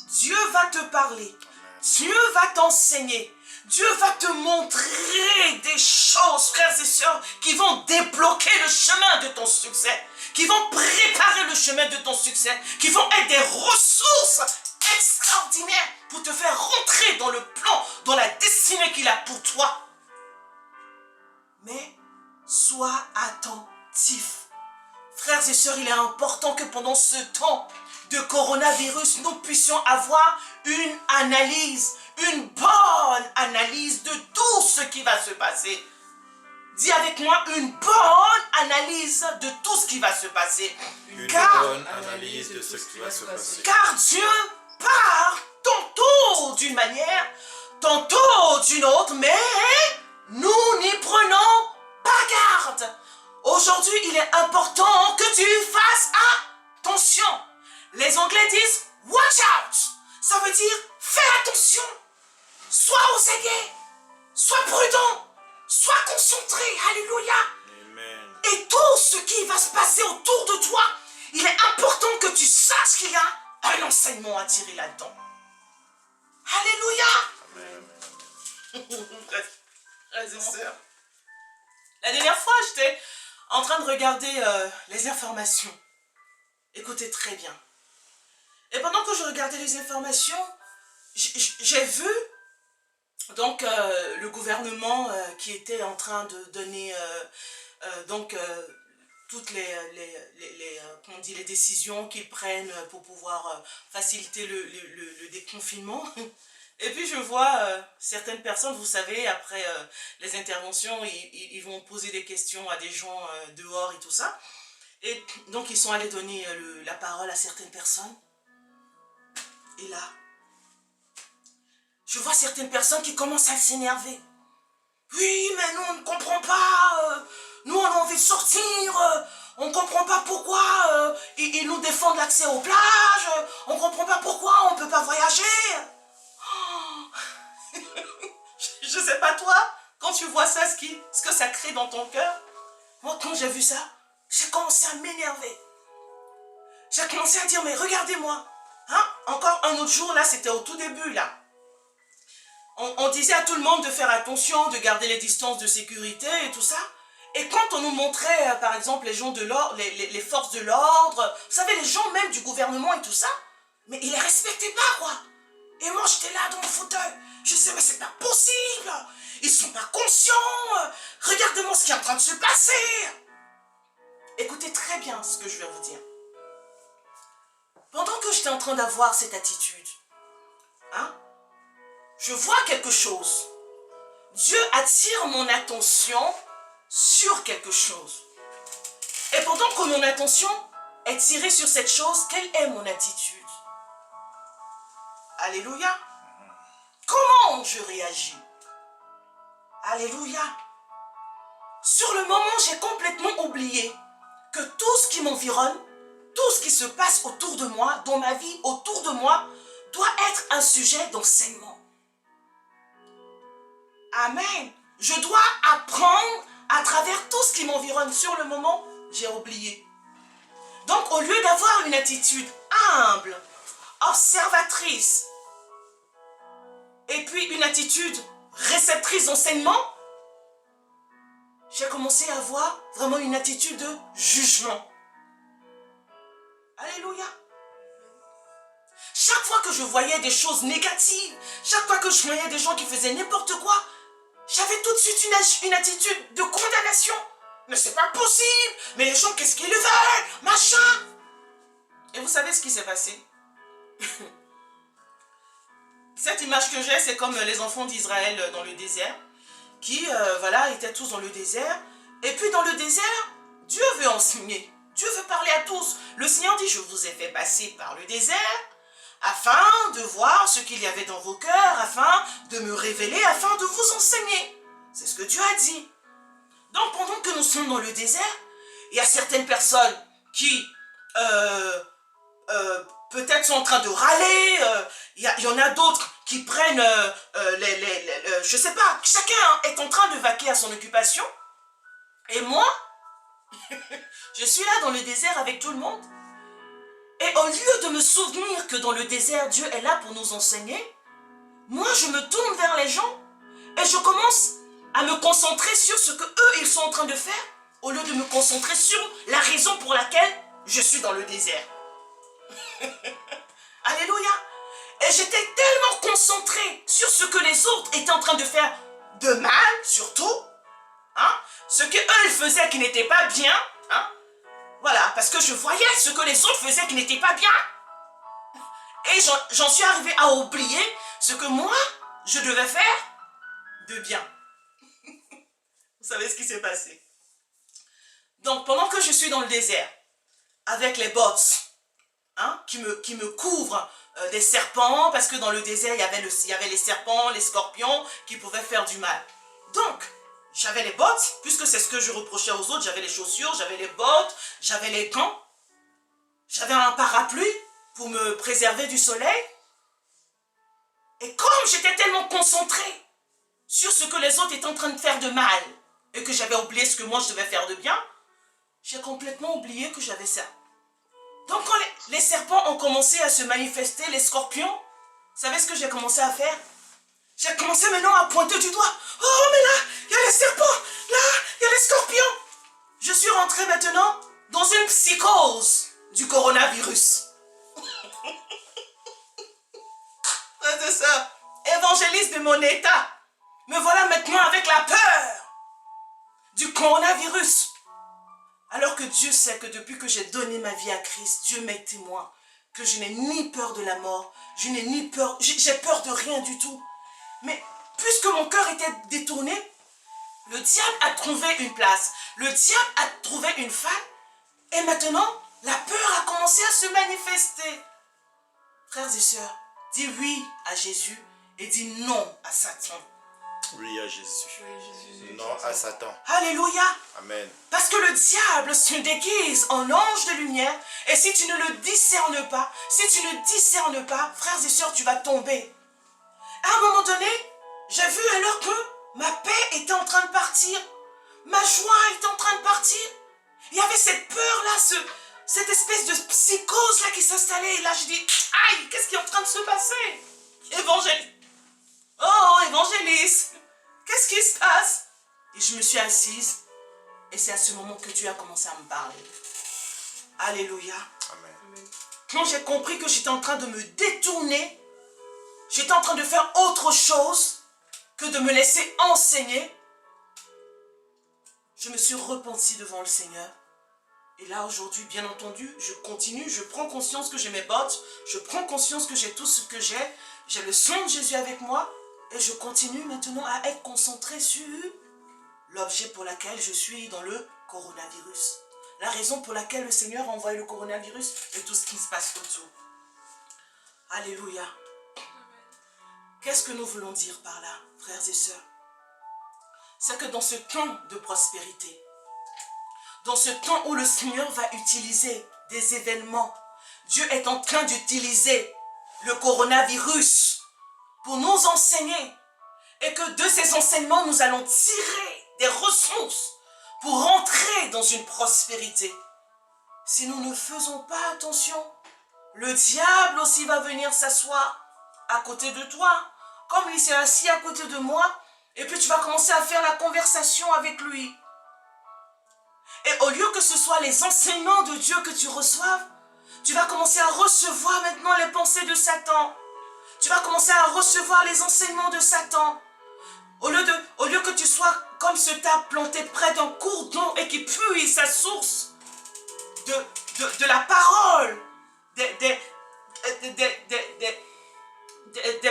Dieu va te parler. Dieu va t'enseigner. Dieu va te montrer des choses, frères et sœurs, qui vont débloquer le chemin de ton succès, qui vont préparer le chemin de ton succès, qui vont être des ressources extraordinaires pour te faire rentrer dans le plan, dans la destinée qu'il a pour toi. Mais sois attentif. Frères et sœurs, il est important que pendant ce temps de coronavirus, nous puissions avoir une analyse, une bonne analyse de tout ce qui va se passer. Dis avec moi, une bonne analyse de tout ce qui va se passer. Une bonne analyse de ce qui va se passer. Car Dieu part tantôt d'une manière, tantôt d'une autre, mais nous n'y prenons pas garde. Aujourd'hui, il est important que tu fasses attention. Les Anglais disent « watch out ». Ça veut dire « fais attention ». Sois aux aguets, sois prudent, sois concentré. Alléluia. Amen. Et tout ce qui va se passer autour de toi, il est important que tu saches qu'il y a un enseignement à tirer là-dedans. Alléluia. Amen. Frères et sœurs, la dernière fois, j'étais en train de regarder les informations. Écoutez très bien. Et pendant que je regardais les informations, j'ai vu Donc, le gouvernement qui était en train de donner toutes comment on dit, les décisions qu'ils prennent pour pouvoir faciliter le déconfinement. Et puis je vois certaines personnes, vous savez, après les interventions, ils vont poser des questions à des gens dehors et tout ça. Et donc ils sont allés donner la parole à certaines personnes. Et là, je vois certaines personnes qui commencent à s'énerver. Oui, mais nous, on ne comprend pas. Nous, on a envie de sortir. On ne comprend pas pourquoi ils nous défendent l'accès aux plages. On ne comprend pas pourquoi on ne peut pas voyager. Oh. Je ne sais pas toi, quand tu vois ça, ce que ça crée dans ton cœur. Moi, quand j'ai vu ça, j'ai commencé à m'énerver. J'ai commencé à dire, mais regardez-moi. Hein? Encore un autre jour, là, c'était au tout début, là. On disait à tout le monde de faire attention, de garder les distances de sécurité et tout ça. Et quand on nous montrait, par exemple, les gens de l'ordre, les forces de l'ordre, vous savez, les gens même du gouvernement et tout ça, mais ils les respectaient pas, quoi. Et moi, j'étais là dans mon fauteuil. Je sais, mais c'est pas possible. Ils sont pas conscients. Regardez-moi ce qui est en train de se passer. Écoutez très bien ce que je vais vous dire. Pendant que j'étais en train d'avoir cette attitude, hein, je vois quelque chose. Dieu attire mon attention sur quelque chose. Et pendant que mon attention est tirée sur cette chose, quelle est mon attitude? Alléluia. Comment je réagis? Alléluia. Sur le moment, j'ai complètement oublié que tout ce qui m'environne, tout ce qui se passe autour de moi, dans ma vie, autour de moi, doit être un sujet d'enseignement. Amen. Je dois apprendre à travers tout ce qui m'environne. Sur le moment, j'ai oublié. Donc, au lieu d'avoir une attitude humble, observatrice, et puis une attitude réceptrice d'enseignement, j'ai commencé à avoir vraiment une attitude de jugement. Alléluia. Chaque fois que je voyais des choses négatives, chaque fois que je voyais des gens qui faisaient n'importe quoi, j'avais tout de suite une attitude de condamnation. Mais c'est pas possible. Mais les gens, qu'est-ce qu'ils veulent? Machin. Et vous savez ce qui s'est passé? Cette image que j'ai, c'est comme les enfants d'Israël dans le désert, qui, voilà, étaient tous dans le désert. Et puis dans le désert, Dieu veut enseigner. Dieu veut parler à tous. Le Seigneur dit, je vous ai fait passer par le désert, afin de voir ce qu'il y avait dans vos cœurs, afin de me révéler, afin de vous enseigner. C'est ce que Dieu a dit. Donc pendant que nous sommes dans le désert, il y a certaines personnes qui peut-être sont en train de râler, il y en a d'autres qui prennent, je sais pas, chacun est en train de vaquer à son occupation. Et moi, je suis là dans le désert avec tout le monde. Et au lieu de me souvenir que dans le désert, Dieu est là pour nous enseigner, moi je me tourne vers les gens et je commence à me concentrer sur ce que eux ils sont en train de faire, au lieu de me concentrer sur la raison pour laquelle je suis dans le désert. Alléluia. Et j'étais tellement concentrée sur ce que les autres étaient en train de faire de mal, surtout, hein, ce que eux ils faisaient qui n'était pas bien, hein, voilà, parce que je voyais ce que les autres faisaient qui n'était pas bien. Et j'en suis arrivée à oublier ce que moi, je devais faire de bien. Vous savez ce qui s'est passé? Donc, pendant que je suis dans le désert, avec les bottes, hein, qui me couvrent des serpents, parce que dans le désert, il y avait les serpents, les scorpions, qui pouvaient faire du mal. Donc, j'avais les bottes, puisque c'est ce que je reprochais aux autres, j'avais les chaussures, j'avais les bottes, j'avais les gants, j'avais un parapluie pour me préserver du soleil. Et comme j'étais tellement concentrée sur ce que les autres étaient en train de faire de mal, et que j'avais oublié ce que moi je devais faire de bien, j'ai complètement oublié que j'avais ça. Donc quand les serpents ont commencé à se manifester, les scorpions, vous savez ce que j'ai commencé à faire? J'ai commencé maintenant à pointer du doigt. Oh mais là, il y a les serpents, là, il y a les scorpions. Je suis rentrée maintenant dans une psychose du coronavirus. C'est ça. évangéliste de mon état. Me voilà maintenant avec la peur du coronavirus. Alors que Dieu sait que depuis que j'ai donné ma vie à Christ, Dieu m'est témoin que je n'ai ni peur de la mort, je n'ai ni peur, j'ai peur de rien du tout. Mais puisque mon cœur était détourné, le diable a trouvé une place, le diable a trouvé une faille, et maintenant, la peur a commencé à se manifester. Frères et sœurs, dis oui à Jésus et dis non à Satan. Oui à Jésus. Non à Satan. Alléluia. Amen. Parce que le diable se déguise en ange de lumière. Et si tu ne le discernes pas, frères et sœurs, tu vas tomber. À un moment donné, j'ai vu alors que ma paix était en train de partir. Ma joie était en train de partir. Il y avait cette peur-là, cette espèce de psychose-là qui s'installait. Et là, je dis, aïe, qu'est-ce qui est en train de se passer? Évangéliste. Oh, évangéliste. Qu'est-ce qui se passe? Et je me suis assise. Et c'est à ce moment que Dieu a commencé à me parler. Alléluia. Amen. Quand j'ai compris que j'étais en train de me détourner, j'étais en train de faire autre chose que de me laisser enseigner, je me suis repentie devant le Seigneur. Et là, aujourd'hui, bien entendu, je continue, je prends conscience que j'ai mes bottes, je prends conscience que j'ai tout ce que j'ai le sang de Jésus avec moi, et je continue maintenant à être concentré sur l'objet pour lequel je suis dans le coronavirus. La raison pour laquelle le Seigneur a envoyé le coronavirus et tout ce qui se passe autour. Alléluia. Qu'est-ce que nous voulons dire par là, frères et sœurs? C'est que dans ce temps de prospérité, dans ce temps où le Seigneur va utiliser des événements, Dieu est en train d'utiliser le coronavirus pour nous enseigner. Et que de ces enseignements, nous allons tirer des ressources pour rentrer dans une prospérité. Si nous ne faisons pas attention, le diable aussi va venir s'asseoir à côté de toi, comme il s'est assis à côté de moi, et puis tu vas commencer à faire la conversation avec lui. Et au lieu que ce soit les enseignements de Dieu que tu reçoives, tu vas commencer à recevoir maintenant les pensées de Satan. Tu vas commencer à recevoir les enseignements de Satan. Au lieu que tu sois comme ce table planté près d'un cours d'eau et qui puise sa source de la parole, des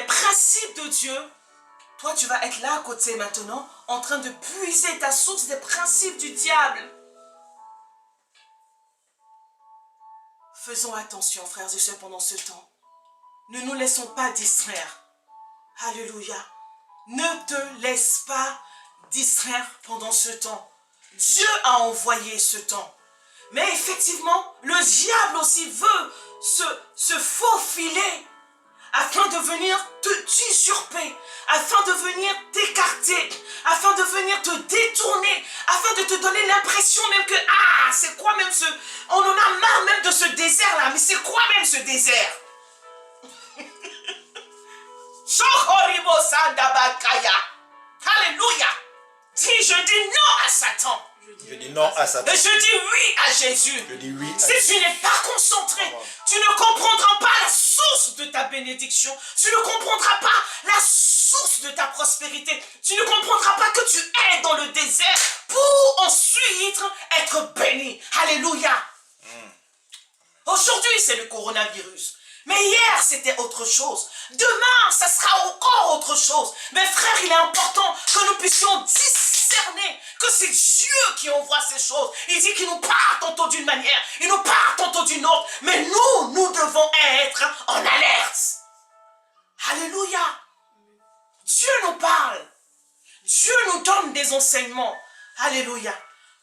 principes de Dieu, toi tu vas être là à côté maintenant, en train de puiser ta source des principes du diable. Faisons attention, frères et sœurs, pendant ce temps. Ne nous laissons pas distraire. Alléluia. Ne te laisse pas distraire pendant ce temps. Dieu a envoyé ce temps. Mais effectivement, le diable aussi veut se faufiler afin de venir t'usurper, afin de venir t'écarter, afin de venir te détourner, afin de te donner l'impression même que, ah, c'est quoi même ce... On en a marre même de ce désert-là, mais c'est quoi même ce désert? Alléluia. Dis, je dis non à Satan. Je dis non à Satan. Et je dis oui à Jésus. Je dis oui à si Jésus. tu n'es pas concentré, tu ne comprendras pas la source de ta bénédiction. Tu ne comprendras pas la source de ta prospérité. Tu ne comprendras pas que tu es dans le désert pour ensuite être béni. Alléluia. Aujourd'hui, c'est le coronavirus. Mais hier, c'était autre chose. Demain, ça sera encore autre chose. Mais frère, il est important que nous puissions discerner que c'est Dieu qui envoie ces choses. Il dit qu'il nous parle tantôt d'une manière, il nous parle tantôt d'une autre. Mais nous devons être en alerte. Alléluia. Dieu nous parle. Dieu nous donne des enseignements. Alléluia.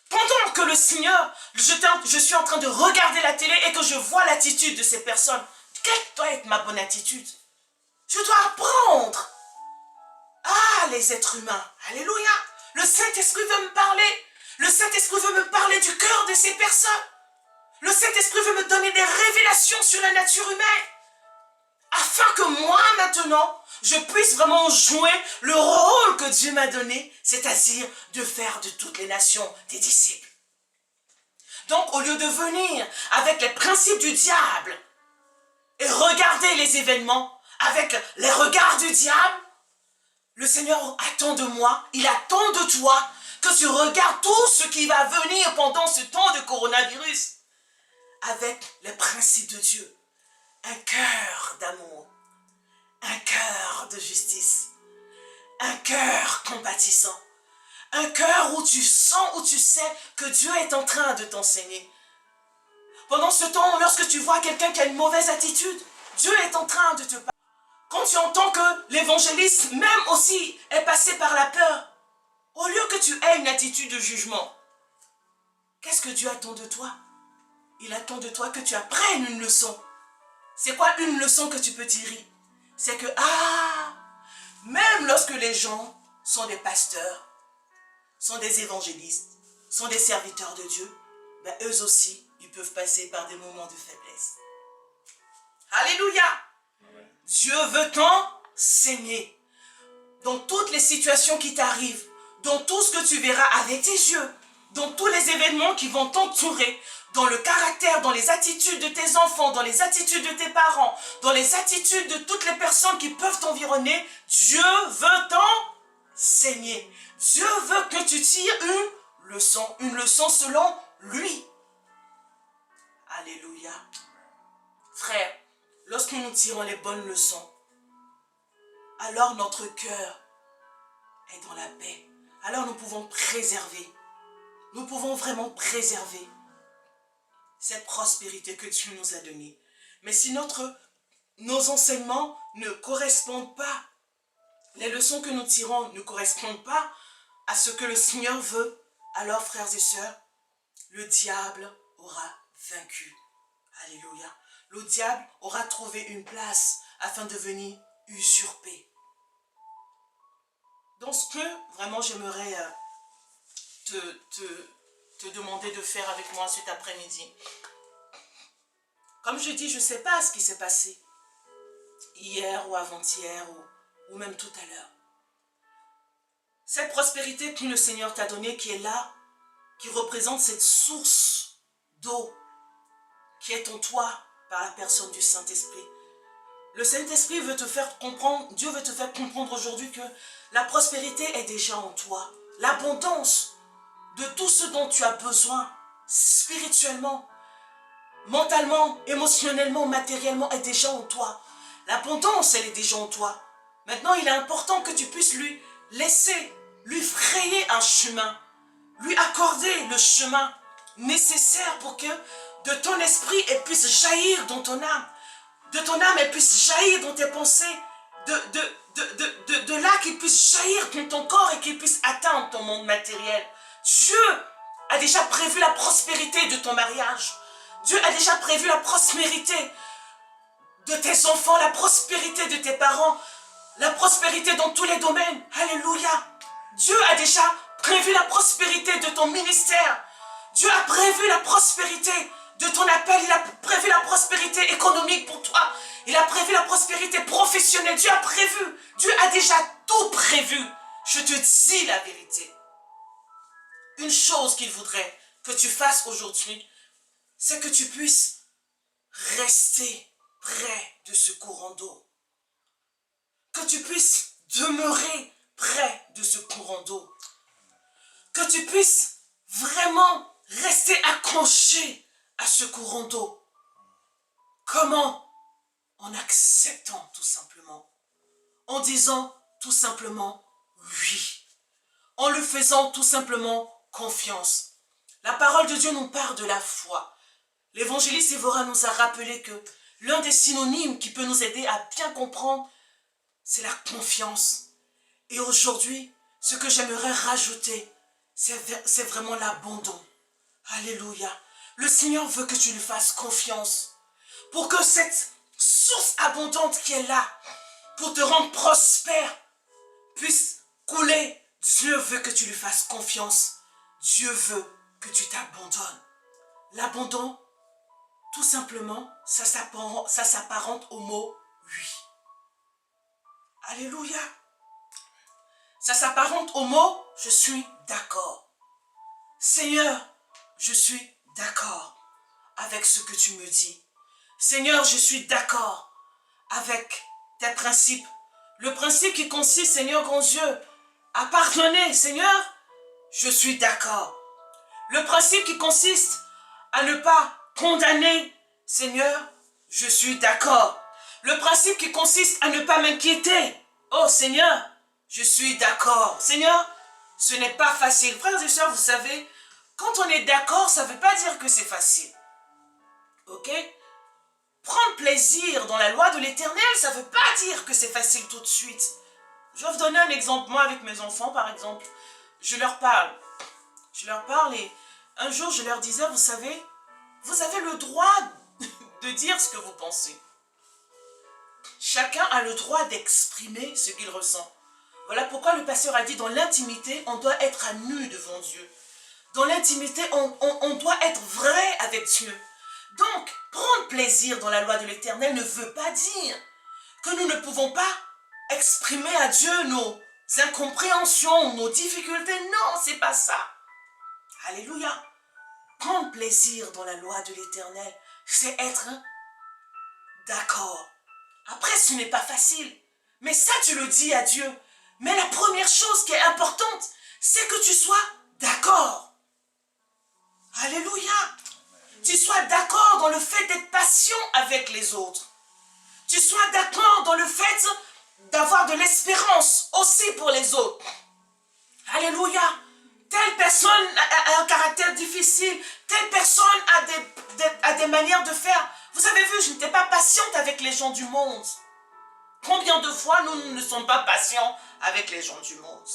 Pendant que le Seigneur, je suis en train de regarder la télé et que je vois l'attitude de ces personnes, quelle doit être ma bonne attitude? Je dois apprendre. Ah, les êtres humains. Alléluia. Le Saint-Esprit veut me parler. Le Saint-Esprit veut me parler du cœur de ces personnes. Le Saint-Esprit veut me donner des révélations sur la nature humaine. Afin que moi, maintenant, je puisse vraiment jouer le rôle que Dieu m'a donné, c'est-à-dire de faire de toutes les nations des disciples. Donc, au lieu de venir avec les principes du diable, et regarder les événements avec les regards du diable, Le Seigneur attend de moi, il attend de toi que tu regardes tout ce qui va venir pendant ce temps de coronavirus avec les principes de Dieu. Un cœur d'amour, un cœur de justice, un cœur compatissant, un cœur où tu sens, où tu sais que Dieu est en train de t'enseigner. Pendant ce temps, lorsque tu vois quelqu'un qui a une mauvaise attitude, Dieu est en train de te parler. Quand tu entends que l'évangéliste, même aussi, est passé par la peur, au lieu que tu aies une attitude de jugement, qu'est-ce que Dieu attend de toi? Il attend de toi que tu apprennes une leçon. C'est quoi une leçon que tu peux tirer? C'est que, même lorsque les gens sont des pasteurs, sont des évangélistes, sont des serviteurs de Dieu, ben eux aussi, ils peuvent passer par des moments de faiblesse. Alléluia! Dieu veut t'enseigner. Dans toutes les situations qui t'arrivent, dans tout ce que tu verras avec tes yeux, dans tous les événements qui vont t'entourer, dans le caractère, dans les attitudes de tes enfants, dans les attitudes de tes parents, dans les attitudes de toutes les personnes qui peuvent t'environner, Dieu veut t'enseigner. Dieu veut que tu tires une leçon selon lui. Alléluia. Frère, lorsque nous tirons les bonnes leçons, alors notre cœur est dans la paix. Alors nous pouvons préserver. Nous pouvons vraiment préserver cette prospérité que Dieu nous a donnée. Mais si nos enseignements ne correspondent pas, les leçons que nous tirons ne correspondent pas à ce que le Seigneur veut, alors frères et sœurs, le diable aura vaincu. Alléluia. Le diable aura trouvé une place afin de venir usurper. Donc ce que vraiment j'aimerais te demander de faire avec moi cet après-midi. Comme je dis, je ne sais pas ce qui s'est passé hier ou avant-hier ou même tout à l'heure. Cette prospérité que le Seigneur t'a donnée qui est là, qui représente cette source d'eau qui est en toi par la personne du Saint-Esprit. Le Saint-Esprit veut te faire comprendre, Dieu veut te faire comprendre aujourd'hui que la prospérité est déjà en toi. L'abondance de tout ce dont tu as besoin, spirituellement, mentalement, émotionnellement, matériellement, est déjà en toi. L'abondance, elle est déjà en toi. Maintenant, il est important que tu puisses lui laisser, lui frayer un chemin, lui accorder le chemin nécessaire pour que de ton esprit, elle puisse jaillir dans ton âme. De ton âme, elle puisse jaillir dans tes pensées. De là, qu'il puisse jaillir dans ton corps et qu'il puisse atteindre ton monde matériel. Dieu a déjà prévu la prospérité de ton mariage. Dieu a déjà prévu la prospérité de tes enfants, la prospérité de tes parents, la prospérité dans tous les domaines. Alléluia. Dieu a déjà prévu la prospérité de ton ministère. Dieu a prévu la prospérité de ton appel. Il a prévu la prospérité économique pour toi. Il a prévu la prospérité professionnelle. Dieu a prévu. Dieu a déjà tout prévu. Je te dis la vérité. Une chose qu'il voudrait que tu fasses aujourd'hui, c'est que tu puisses rester près de ce courant d'eau. Que tu puisses demeurer près de ce courant d'eau. Que tu puisses vraiment rester accroché à ce courant d'eau. Comment? En acceptant tout simplement. En disant tout simplement oui. En lui faisant tout simplement confiance. La parole de Dieu nous parle de la foi. L'évangéliste Évora nous a rappelé que l'un des synonymes qui peut nous aider à bien comprendre, c'est la confiance. Et aujourd'hui, ce que j'aimerais rajouter, c'est vraiment l'abandon. Alléluia. Le Seigneur veut que tu lui fasses confiance. Pour que cette source abondante qui est là, pour te rendre prospère, puisse couler. Dieu veut que tu lui fasses confiance. Dieu veut que tu t'abandonnes. L'abandon, tout simplement, ça s'apparente au mot oui. Alléluia. Ça s'apparente au mot je suis d'accord. Seigneur, je suis d'accord avec ce que tu me dis. Seigneur, je suis d'accord avec tes principes, Le principe qui consiste, Seigneur grand Dieu, à pardonner, Seigneur, je suis d'accord. Le principe qui consiste à ne pas condamner, Seigneur, je suis d'accord. Le principe qui consiste à ne pas m'inquiéter, oh Seigneur, je suis d'accord. Seigneur, ce n'est pas facile. Frères et sœurs, vous savez, quand on est d'accord, ça ne veut pas dire que c'est facile. Ok? Prendre plaisir dans la loi de l'Éternel, ça ne veut pas dire que c'est facile tout de suite. Je vais vous donner un exemple. Moi, avec mes enfants, par exemple, je leur parle. Et un jour, je leur disais, vous savez, vous avez le droit de dire ce que vous pensez. Chacun a le droit d'exprimer ce qu'il ressent. Voilà pourquoi le pasteur a dit, dans l'intimité, on doit être à nu devant Dieu. Dans l'intimité, on doit être vrai avec Dieu. Donc, prendre plaisir dans la loi de l'Éternel ne veut pas dire que nous ne pouvons pas exprimer à Dieu nos incompréhensions, nos difficultés. Non, c'est pas ça. Alléluia. Prendre plaisir dans la loi de l'Éternel, c'est être d'accord. Après, ce n'est pas facile. Mais ça, tu le dis à Dieu. Mais la première chose qui est importante, c'est que tu sois d'accord. Alléluia. Tu sois d'accord dans le fait d'être patient avec les autres. Tu sois d'accord dans le fait d'avoir de l'espérance aussi pour les autres. Alléluia. Telle personne a un caractère difficile. Telle personne a des manières de faire. Vous avez vu, je n'étais pas patiente avec les gens du monde. Combien de fois nous ne sommes pas patients avec les gens du monde?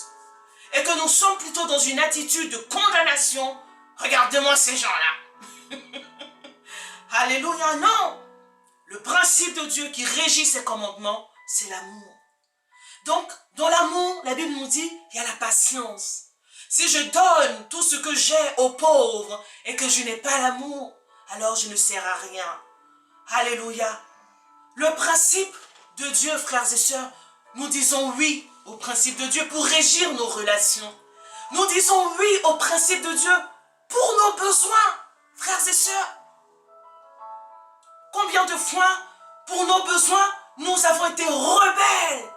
Et que nous sommes plutôt dans une attitude de condamnation. Regardez-moi ces gens-là. Alléluia, non. Le principe de Dieu qui régit ses commandements, c'est l'amour. Donc, dans l'amour, la Bible nous dit, il y a la patience. Si je donne tout ce que j'ai aux pauvres et que je n'ai pas l'amour, alors je ne sers à rien. Alléluia. Le principe de Dieu, frères et sœurs, nous disons oui au principe de Dieu pour régir nos relations. Nous disons oui au principe de Dieu pour nos besoins, frères et sœurs. Combien de fois, pour nos besoins, nous avons été rebelles?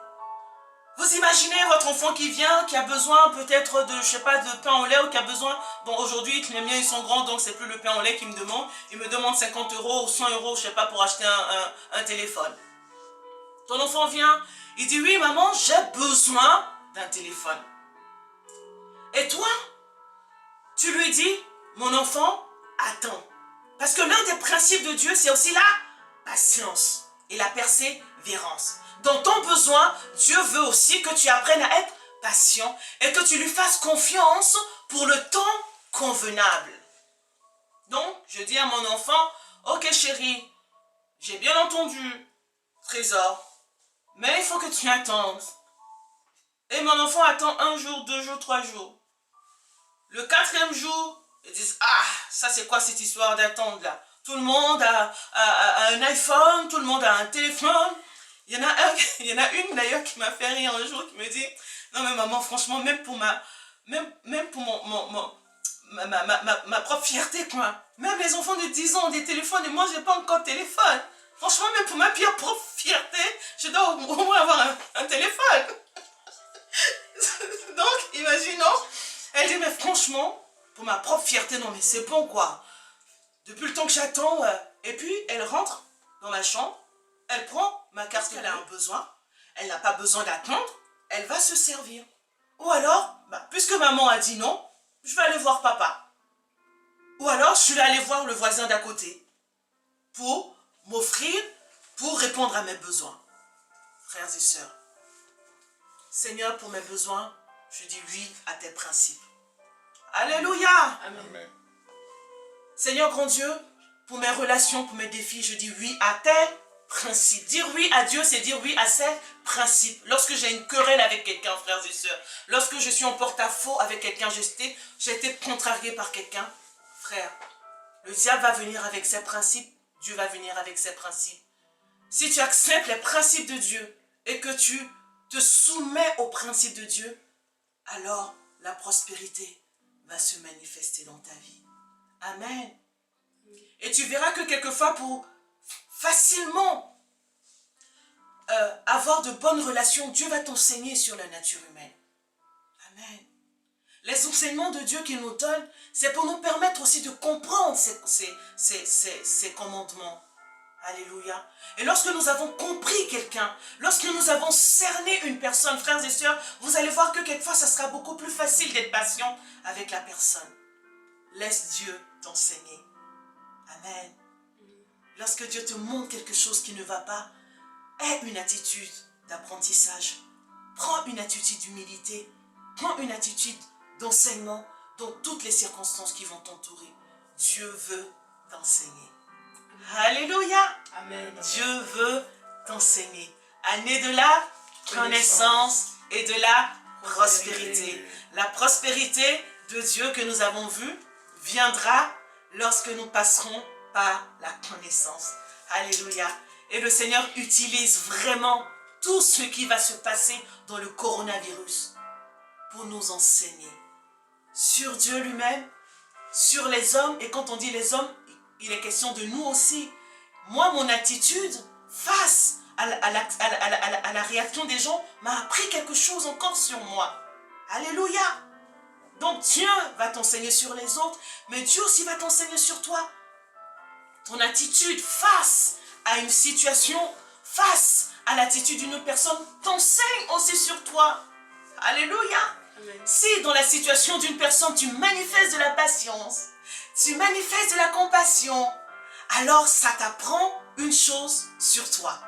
Vous imaginez votre enfant qui vient, qui a besoin peut-être de, je sais pas, de pain au lait ou qui a besoin... Bon, aujourd'hui, les miens, ils sont grands, donc c'est plus le pain au lait qu'ils me demandent. Ils me demandent 50 € ou 100 €, je sais pas, pour acheter un téléphone. Ton enfant vient, il dit, oui, maman, j'ai besoin d'un téléphone. Et toi, tu lui dis, mon enfant, attends. Parce que l'un des principes de Dieu, c'est aussi la patience et la persévérance. Dans ton besoin, Dieu veut aussi que tu apprennes à être patient et que tu lui fasses confiance pour le temps convenable. Donc, je dis à mon enfant, ok chérie, j'ai bien entendu, trésor, mais il faut que tu attendes. Et mon enfant attend 1 jour, 2 jours, 3 jours. Le 4e jour, ils disent, ah, ça c'est quoi cette histoire d'attendre là? Tout le monde a un iPhone, tout le monde a un téléphone. Il y en a une d'ailleurs qui m'a fait rire un jour, qui me dit, non mais maman, franchement, même pour ma propre fierté, quoi. Même les enfants de 10 ans ont des téléphones et moi, j'ai pas encore de téléphone. Franchement, même pour ma propre fierté, je dois au moins avoir un téléphone. Donc, imaginons, elle dit, mais franchement, pour ma propre fierté, non mais c'est bon, quoi. Depuis le temps que j'attends, et puis elle rentre dans ma chambre, elle prend ma carte qu'elle a un besoin, elle n'a pas besoin d'attendre, elle va se servir. Ou alors, puisque maman a dit non, je vais aller voir papa. Ou alors, je vais aller voir le voisin d'à côté pour m'offrir, pour répondre à mes besoins. Frères et sœurs, Seigneur, pour mes besoins, je dis oui à tes principes. Alléluia. Amen. Seigneur grand Dieu, pour mes relations, pour mes défis, je dis oui à tes principes. Dire oui à Dieu, c'est dire oui à ses principes. Lorsque j'ai une querelle avec quelqu'un, frères et sœurs, lorsque je suis en porte-à-faux avec quelqu'un, j'ai été contrarié par quelqu'un, frère, le diable va venir avec ses principes, Dieu va venir avec ses principes. Si tu acceptes les principes de Dieu et que tu te soumets aux principes de Dieu, alors la prospérité va se manifester dans ta vie. Amen. Et tu verras que quelquefois, pour facilement avoir de bonnes relations, Dieu va t'enseigner sur la nature humaine. Amen. Les enseignements de Dieu qu'il nous donne, c'est pour nous permettre aussi de comprendre ces commandements. Alléluia. Et lorsque nous avons compris quelqu'un, lorsque nous avons cerné une personne, frères et sœurs, vous allez voir que quelquefois, ça sera beaucoup plus facile d'être patient avec la personne. Laisse Dieu t'enseigner. Amen. Lorsque Dieu te montre quelque chose qui ne va pas, aie une attitude d'apprentissage. Prends une attitude d'humilité. Prends une attitude d'enseignement dans toutes les circonstances qui vont t'entourer. Dieu veut t'enseigner. Alléluia. Amen. Dieu veut t'enseigner. Année de la connaissance et de la prospérité. La prospérité de Dieu que nous avons vue viendra lorsque nous passerons par la connaissance. Alléluia. Et le Seigneur utilise vraiment tout ce qui va se passer dans le coronavirus pour nous enseigner sur Dieu lui-même, sur les hommes. Et quand on dit les hommes, il est question de nous aussi. Moi, mon attitude face à la réaction des gens m'a appris quelque chose encore sur moi. Alléluia. Donc Dieu va t'enseigner sur les autres, mais Dieu aussi va t'enseigner sur toi. Ton attitude face à une situation, face à l'attitude d'une autre personne, t'enseigne aussi sur toi. Alléluia. Amen. Si dans la situation d'une personne, tu manifestes de la patience, tu manifestes de la compassion, alors ça t'apprend une chose sur toi.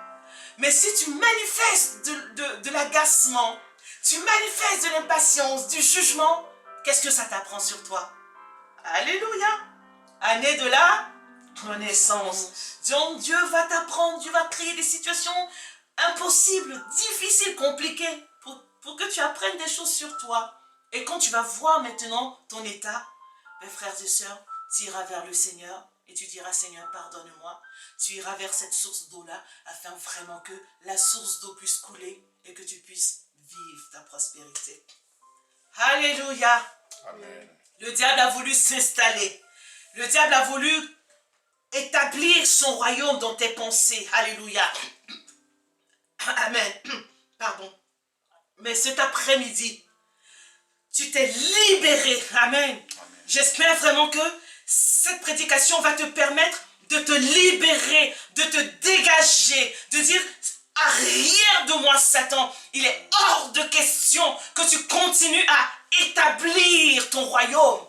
Mais si tu manifestes de l'agacement, tu manifestes de l'impatience, du jugement, qu'est-ce que ça t'apprend sur toi? Alléluia. Année de la connaissance. Donc Dieu va t'apprendre, Dieu va créer des situations impossibles, difficiles, compliquées, pour que tu apprennes des choses sur toi. Et quand tu vas voir maintenant ton état, mes frères et sœurs, tu iras vers le Seigneur et tu diras, Seigneur, pardonne-moi. Tu iras vers cette source d'eau-là afin vraiment que la source d'eau puisse couler et que tu puisses vivre ta prospérité. Alléluia. Amen. Le diable a voulu s'installer. Le diable a voulu établir son royaume dans tes pensées. Alléluia. Amen. Pardon. Mais cet après-midi, tu t'es libéré. Amen. J'espère vraiment que cette prédication va te permettre de te libérer, de te dégager, de dire arrière de moi Satan. Il est hors de question que tu continues à établir ton royaume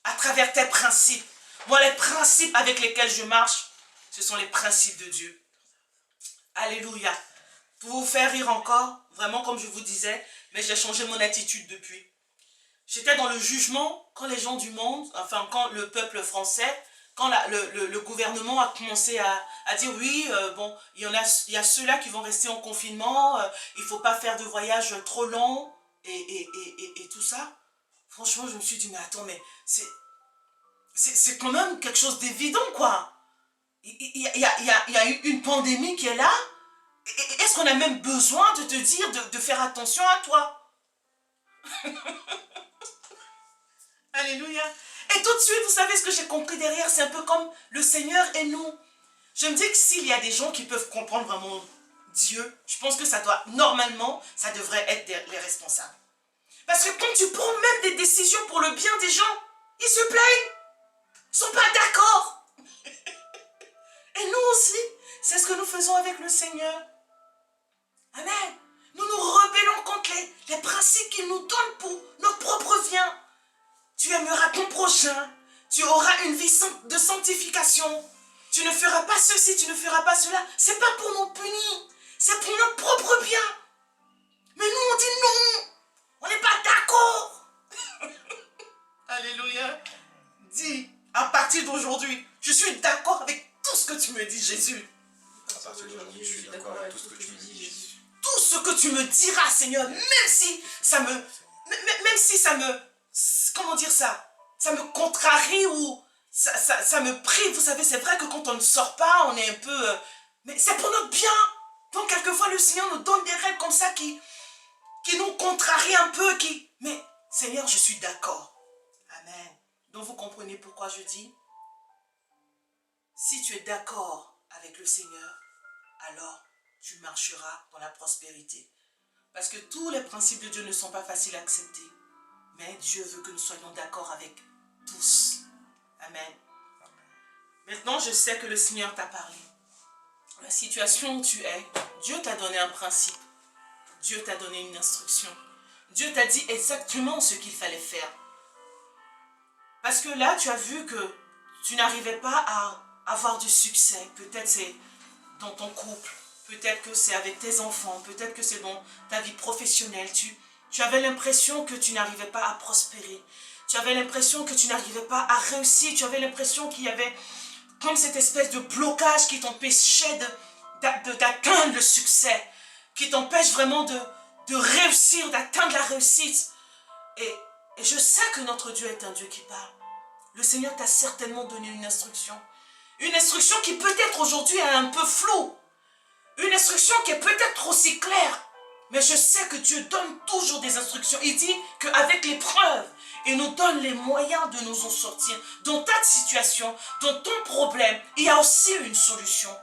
à travers tes principes. Moi, les principes avec lesquels je marche, ce sont les principes de Dieu. Alléluia. Pour vous faire rire encore, vraiment comme je vous disais, mais j'ai changé mon attitude depuis. J'étais dans le jugement quand les gens du monde, enfin quand le peuple français, quand le gouvernement a commencé à dire oui, bon, il y a ceux-là qui vont rester en confinement, il ne faut pas faire de voyage trop long et tout ça. Franchement, je me suis dit, mais attends, mais c'est quand même quelque chose d'évident, quoi. Il y a eu une pandémie qui est là. Est-ce qu'on a même besoin de te dire de faire attention à toi? Alléluia. Et tout de suite, vous savez ce que j'ai compris derrière? C'est un peu comme le Seigneur et nous. Je me dis que s'il y a des gens qui peuvent comprendre vraiment Dieu, je pense que ça doit, normalement, ça devrait être les responsables. Parce que quand tu prends même des décisions pour le bien des gens, ils se plaignent. Ils ne sont pas d'accord. Et nous aussi, c'est ce que nous faisons avec le Seigneur. Amen. Nous nous rebellons contre les principes qu'il nous donne pour notre propre bien. Tu aimeras ton prochain. Tu auras une vie de sanctification. Tu ne feras pas ceci, tu ne feras pas cela. Ce n'est pas pour nous punir. C'est pour notre propre bien. Mais nous, on dit non. On n'est pas d'accord. Alléluia. Dis, à partir d'aujourd'hui, je suis d'accord avec tout ce que tu me dis, Jésus. À partir d'aujourd'hui, je suis d'accord avec tout ce que tu me dis, Jésus. Tout ce que tu me diras, Seigneur, même si ça me... Comment dire ça? Ça me contrarie ou ça me prive. Vous savez, c'est vrai que quand on ne sort pas, on est un peu... mais c'est pour notre bien. Donc, quelquefois, le Seigneur nous donne des règles comme ça qui nous contrarient un peu. Mais, Seigneur, je suis d'accord. Amen. Donc, vous comprenez pourquoi je dis, si tu es d'accord avec le Seigneur, alors tu marcheras dans la prospérité. Parce que tous les principes de Dieu ne sont pas faciles à accepter. Mais Dieu veut que nous soyons d'accord avec tous. Amen. Maintenant, je sais que le Seigneur t'a parlé. La situation où tu es, Dieu t'a donné un principe. Dieu t'a donné une instruction. Dieu t'a dit exactement ce qu'il fallait faire. Parce que là, tu as vu que tu n'arrivais pas à avoir du succès. Peut-être c'est dans ton couple, peut-être que c'est avec tes enfants, peut-être que c'est dans ta vie professionnelle. Tu avais l'impression que tu n'arrivais pas à prospérer. Tu avais l'impression que tu n'arrivais pas à réussir. Tu avais l'impression qu'il y avait comme cette espèce de blocage qui t'empêchait d'atteindre le succès, qui t'empêche vraiment de réussir, d'atteindre la réussite. Et je sais que notre Dieu est un Dieu qui parle. Le Seigneur t'a certainement donné une instruction. Une instruction qui peut-être aujourd'hui est un peu floue. Une instruction qui est peut-être aussi claire. Mais je sais que Dieu donne toujours des instructions. Il dit qu'avec l'épreuve, il nous donne les moyens de nous en sortir. Dans ta situation, dans ton problème, il y a aussi une solution.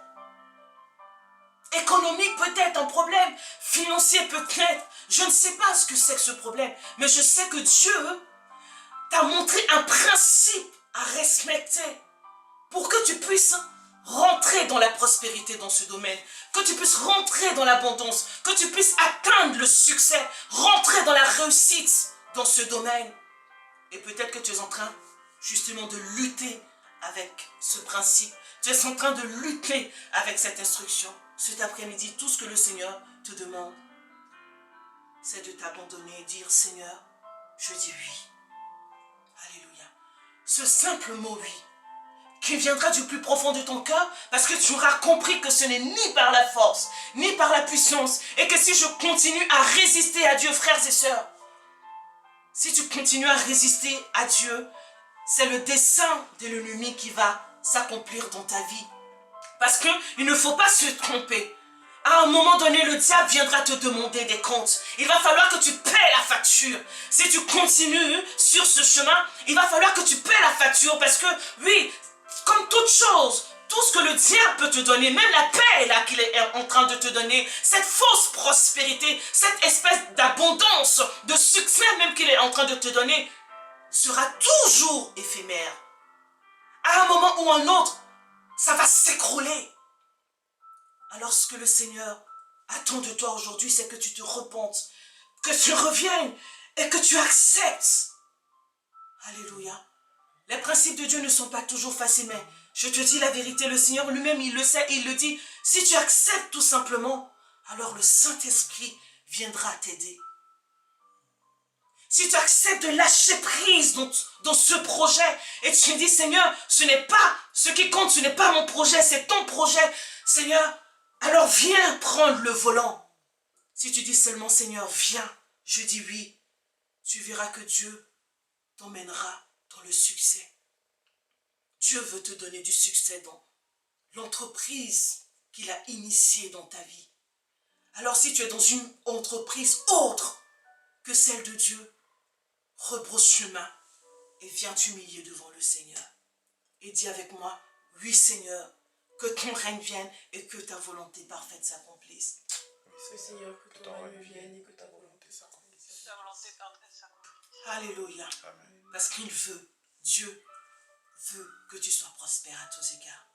Économique peut-être un problème, financier peut-être. Je ne sais pas ce que c'est que ce problème. Mais je sais que Dieu t'a montré un principe à respecter pour que tu puisses rentrer dans la prospérité dans ce domaine, que tu puisses rentrer dans l'abondance, que tu puisses atteindre le succès, rentrer dans la réussite dans ce domaine. Et peut-être que tu es en train justement de lutter avec ce principe. Tu es en train de lutter avec cette instruction. Cet après-midi, tout ce que le Seigneur te demande, c'est de t'abandonner et dire, Seigneur, je dis oui. Alléluia. Ce simple mot oui, qui viendra du plus profond de ton cœur, parce que tu auras compris que ce n'est ni par la force, ni par la puissance, et que si je continue à résister à Dieu, frères et sœurs, si tu continues à résister à Dieu, c'est le dessein de l'ennemi qui va s'accomplir dans ta vie. Parce qu'il ne faut pas se tromper. À un moment donné, le diable viendra te demander des comptes. Il va falloir que tu paies la facture. Si tu continues sur ce chemin, il va falloir que tu paies la facture. Parce que, oui, comme toute chose, tout ce que le diable peut te donner, même la paix là qu'il est en train de te donner, cette fausse prospérité, cette espèce d'abondance, de succès même qu'il est en train de te donner, sera toujours éphémère. À un moment ou un autre, ça va s'écrouler. Alors ce que le Seigneur attend de toi aujourd'hui, c'est que tu te repentes, que tu reviennes et que tu acceptes. Alléluia. Les principes de Dieu ne sont pas toujours faciles, mais je te dis la vérité, le Seigneur lui-même, il le sait, il le dit. Si tu acceptes tout simplement, alors le Saint-Esprit viendra t'aider. Si tu acceptes de lâcher prise dans ce projet, et tu dis, Seigneur, ce n'est pas ce qui compte, ce n'est pas mon projet, c'est ton projet, Seigneur, alors viens prendre le volant. Si tu dis seulement, Seigneur, viens, je dis oui, tu verras que Dieu t'emmènera dans le succès. Dieu veut te donner du succès dans l'entreprise qu'il a initiée dans ta vie. Alors si tu es dans une entreprise autre que celle de Dieu, rebrousse chemin et viens t'humilier devant le Seigneur. Et dis avec moi, oui Seigneur, que ton règne vienne et que ta volonté parfaite s'accomplisse. Oui Seigneur, que ton règne vienne et que ta volonté s'accomplisse. Alléluia. Amen. Parce qu'il veut, Dieu veut que tu sois prospère à tous égards.